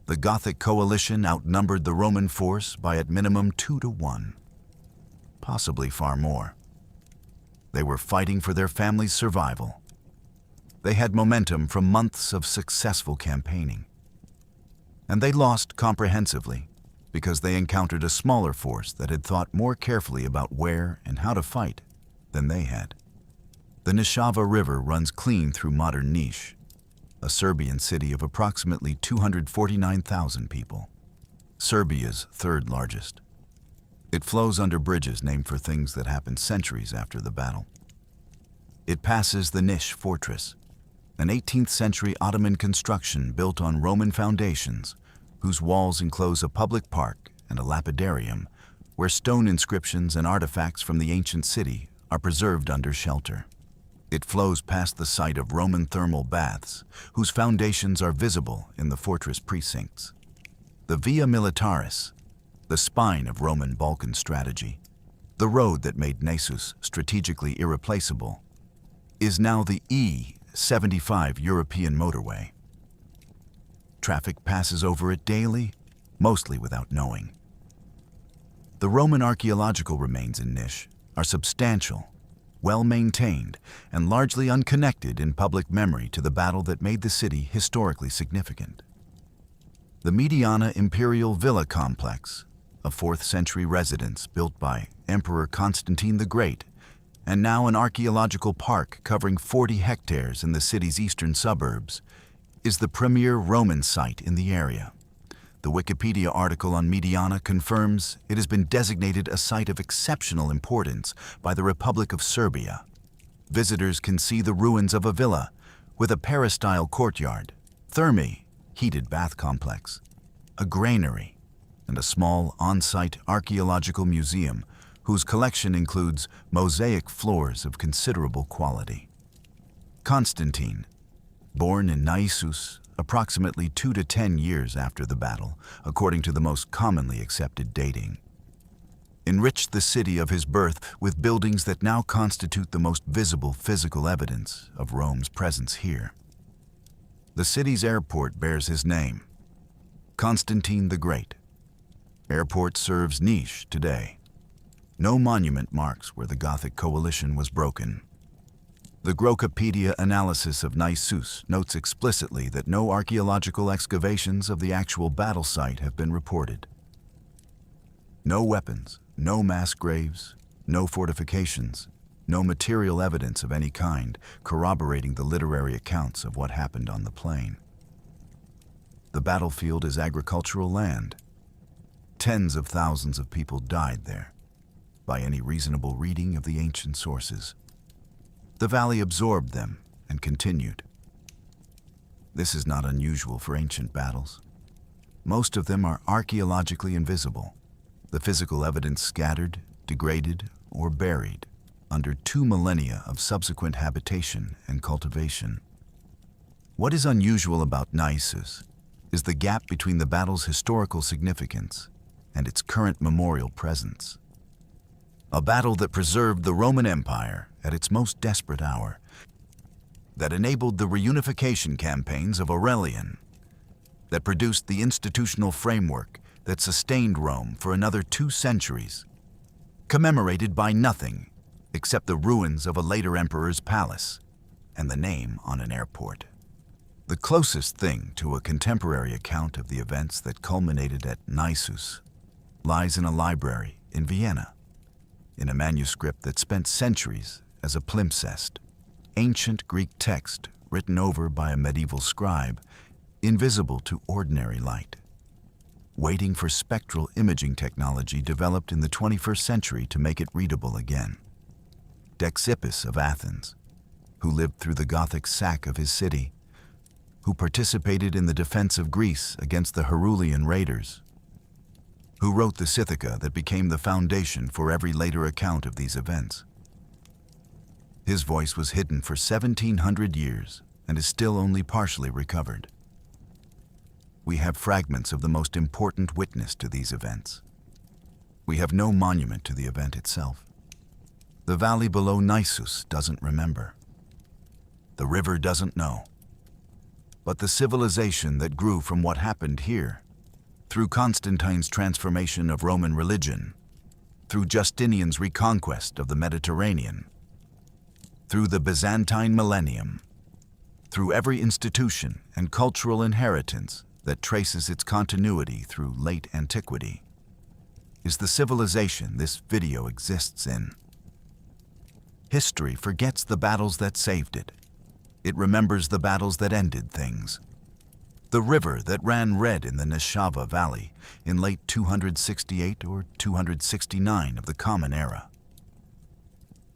The Gothic coalition outnumbered the Roman force by at minimum 2-1, possibly far more. They were fighting for their family's survival. They had momentum from months of successful campaigning. And they lost comprehensively because they encountered a smaller force that had thought more carefully about where and how to fight than they had. The Nishava River runs clean through modern Niš, a Serbian city of approximately 249,000 people, Serbia's third largest. It flows under bridges named for things that happened centuries after the battle. It passes the Niš fortress, an 18th century Ottoman construction built on Roman foundations, whose walls enclose a public park and a lapidarium, where stone inscriptions and artifacts from the ancient city are preserved under shelter. It flows past the site of Roman thermal baths, whose foundations are visible in the fortress precincts. The Via Militaris, the spine of Roman Balkan strategy, the road that made Naisus strategically irreplaceable, is now the E75 European motorway. Traffic passes over it daily, mostly without knowing. The Roman archaeological remains in Niš are substantial, well-maintained, and largely unconnected in public memory to the battle that made the city historically significant. The Mediana Imperial Villa Complex, a 4th century residence built by Emperor Constantine the Great, and now an archaeological park covering 40 hectares in the city's eastern suburbs, is the premier Roman site in the area. The Wikipedia article on Mediana confirms it has been designated a site of exceptional importance by the Republic of Serbia. Visitors can see the ruins of a villa with a peristyle courtyard, thermae, heated bath complex, a granary, and a small on-site archaeological museum whose collection includes mosaic floors of considerable quality. Constantine, born in Naisus approximately 2 to 10 years after the battle, according to the most commonly accepted dating, enriched the city of his birth with buildings that now constitute the most visible physical evidence of Rome's presence here. The city's airport bears his name, Constantine the Great. Airport serves Niš today. No monument marks where the Gothic coalition was broken. The Grokopedia analysis of Naisus notes explicitly that no archaeological excavations of the actual battle site have been reported. No weapons, no mass graves, no fortifications, no material evidence of any kind corroborating the literary accounts of what happened on the plain. The battlefield is agricultural land. Tens of thousands of people died there, by any reasonable reading of the ancient sources. The valley absorbed them and continued. This is not unusual for ancient battles. Most of them are archaeologically invisible, the physical evidence scattered, degraded, or buried under 2 millennia of subsequent habitation and cultivation. What is unusual about Naisus is the gap between the battle's historical significance and its current memorial presence. A battle that preserved the Roman Empire at its most desperate hour, that enabled the reunification campaigns of Aurelian, that produced the institutional framework that sustained Rome for another 2 centuries, commemorated by nothing except the ruins of a later emperor's palace and the name on an airport. The closest thing to a contemporary account of the events that culminated at Naisus lies in a library in Vienna, in a manuscript that spent centuries as a palimpsest. ancient Greek text written over by a medieval scribe, invisible to ordinary light, waiting for spectral imaging technology developed in the 21st century to make it readable again. Dexippus of Athens, who lived through the Gothic sack of his city, who participated in the defense of Greece against the Aurelian raiders, who wrote the Sithica that became the foundation for every later account of these events. His voice was hidden for 1,700 years and is still only partially recovered. We have fragments of the most important witness to these events. We have no monument to the event itself. The valley below Naisus doesn't remember. The river doesn't know. But the civilization that grew from what happened here, through Constantine's transformation of Roman religion, through Justinian's reconquest of the Mediterranean, through the Byzantine millennium, through every institution and cultural inheritance that traces its continuity through late antiquity, is the civilization this video exists in. History forgets the battles that saved it. It remembers the battles that ended things. The river that ran red in the Nishava Valley in late 268 or 269 of the Common Era.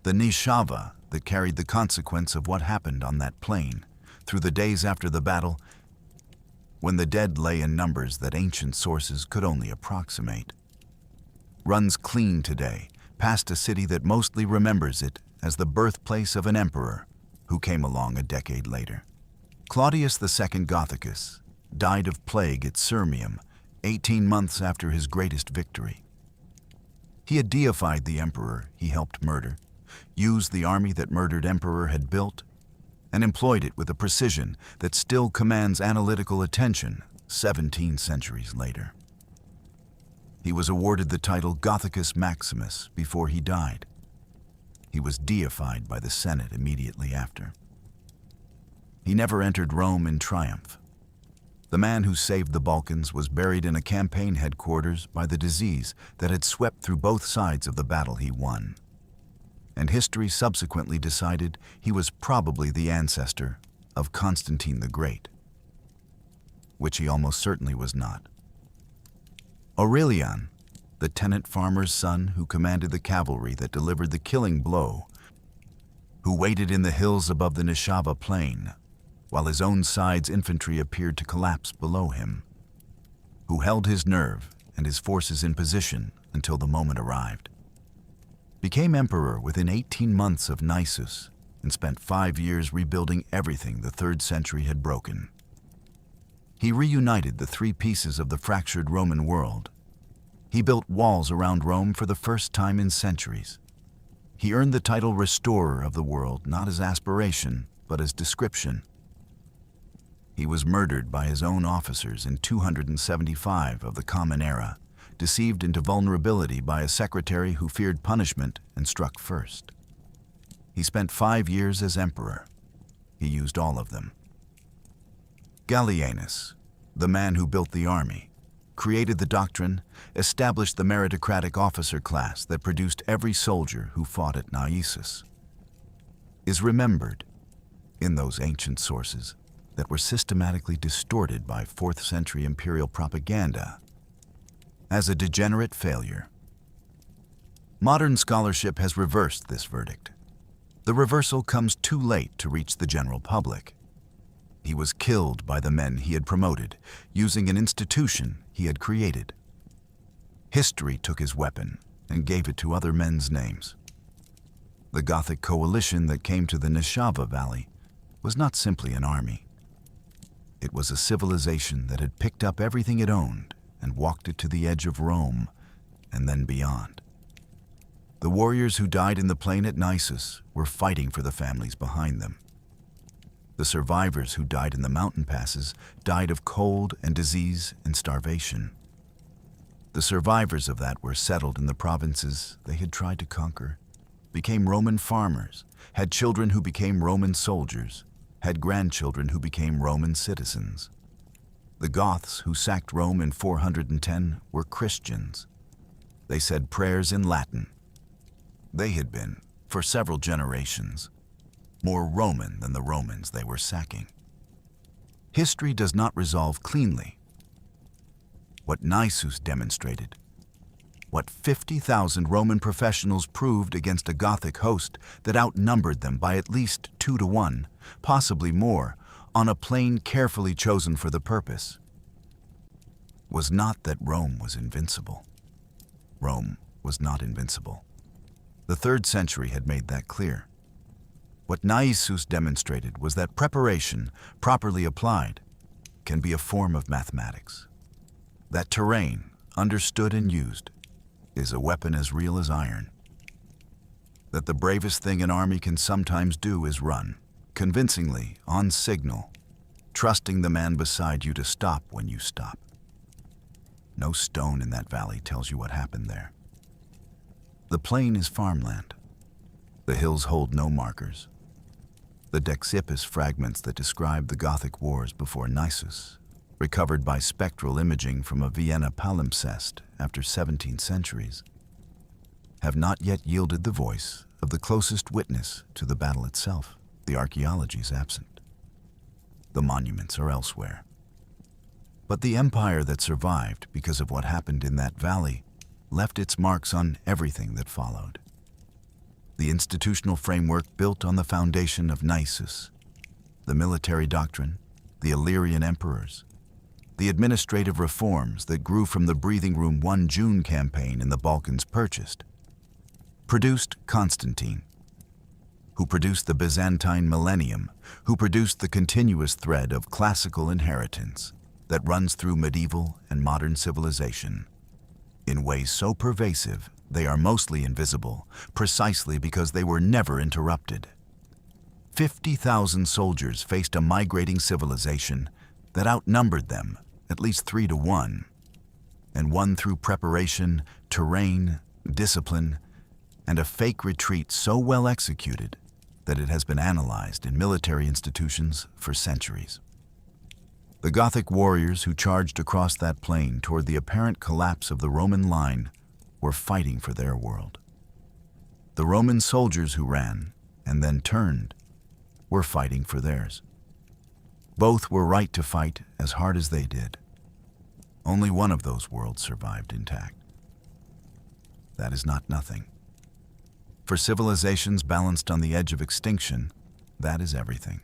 The Nishava that carried the consequence of what happened on that plain through the days after the battle, when the dead lay in numbers that ancient sources could only approximate, runs clean today past a city that mostly remembers it as the birthplace of an emperor who came along a decade later. Claudius II Gothicus died of plague at Sirmium 18 months after his greatest victory. He had deified the emperor he helped murder, used the army that murdered emperor had built, and employed it with a precision that still commands analytical attention 17 centuries later. He was awarded the title Gothicus Maximus before he died. He was deified by the Senate immediately after. He never entered Rome in triumph. The man who saved the Balkans was buried in a campaign headquarters by the disease that had swept through both sides of the battle he won. And history subsequently decided he was probably the ancestor of Constantine the Great, which he almost certainly was not. Aurelian, the tenant farmer's son who commanded the cavalry that delivered the killing blow, who waited in the hills above the Nishava plain, while his own side's infantry appeared to collapse below him, who held his nerve and his forces in position until the moment arrived, became emperor within 18 months of Naisus and spent 5 years rebuilding everything the 3rd century had broken. He reunited the 3 pieces of the fractured Roman world. He built walls around Rome for the first time in centuries. He earned the title restorer of the world not as aspiration, but as description. He was murdered by his own officers in 275 of the Common Era, deceived into vulnerability by a secretary who feared punishment and struck first. He spent 5 years as emperor. He used all of them. Gallienus, the man who built the army, created the doctrine, established the meritocratic officer class that produced every soldier who fought at Naisus, is remembered in those ancient sources that were systematically distorted by 4th century imperial propaganda as a degenerate failure. Modern scholarship has reversed this verdict. The reversal comes too late to reach the general public. He was killed by the men he had promoted, using an institution he had created. History took his weapon and gave it to other men's names. The Gothic coalition that came to the Nishava Valley was not simply an army. It was a civilization that had picked up everything it owned and walked it to the edge of Rome and then beyond. The warriors who died in the plain at Naisus were fighting for the families behind them. The survivors who died in the mountain passes died of cold and disease and starvation. The survivors of that were settled in the provinces they had tried to conquer, became Roman farmers, had children who became Roman soldiers, had grandchildren who became Roman citizens. The Goths who sacked Rome in 410 were Christians. They said prayers in Latin. They had been for several generations. more Roman than the Romans they were sacking. History does not resolve cleanly. What Naisus demonstrated, what 50,000 Roman professionals proved against a Gothic host that outnumbered them by at least 2 to 1, possibly more, on a plain carefully chosen for the purpose, was not that Rome was invincible. Rome was not invincible. The 3rd century had made that clear. What Naisus demonstrated was that preparation, properly applied, can be a form of mathematics. That terrain, understood and used, is a weapon as real as iron. That the bravest thing an army can sometimes do is run, convincingly, on signal, trusting the man beside you to stop when you stop. No stone in that valley tells you what happened there. The plain is farmland. The hills hold no markers. The Dexippus fragments that describe the Gothic wars before Naisus, recovered by spectral imaging from a Vienna palimpsest after 17 centuries, have not yet yielded the voice of the closest witness to the battle itself. The archaeology is absent. The monuments are elsewhere. But the empire that survived because of what happened in that valley left its marks on everything that followed. The institutional framework built on the foundation of Naisus, the military doctrine, the Illyrian emperors, the administrative reforms that grew from the Breathing Room 1 June campaign in the Balkans purchased, produced Constantine, who produced the Byzantine millennium, who produced the continuous thread of classical inheritance that runs through medieval and modern civilization, in ways so pervasive they are mostly invisible, precisely because they were never interrupted. 50,000 soldiers faced a migrating civilization that outnumbered them at least 3 to 1, and won through preparation, terrain, discipline, and a fake retreat so well executed that it has been analyzed in military institutions for centuries. The Gothic warriors who charged across that plain toward the apparent collapse of the Roman line were fighting for their world. The Roman soldiers who ran and then turned were fighting for theirs. Both were right to fight as hard as they did. Only one of those worlds survived intact. That is not nothing. For civilizations balanced on the edge of extinction, that is everything.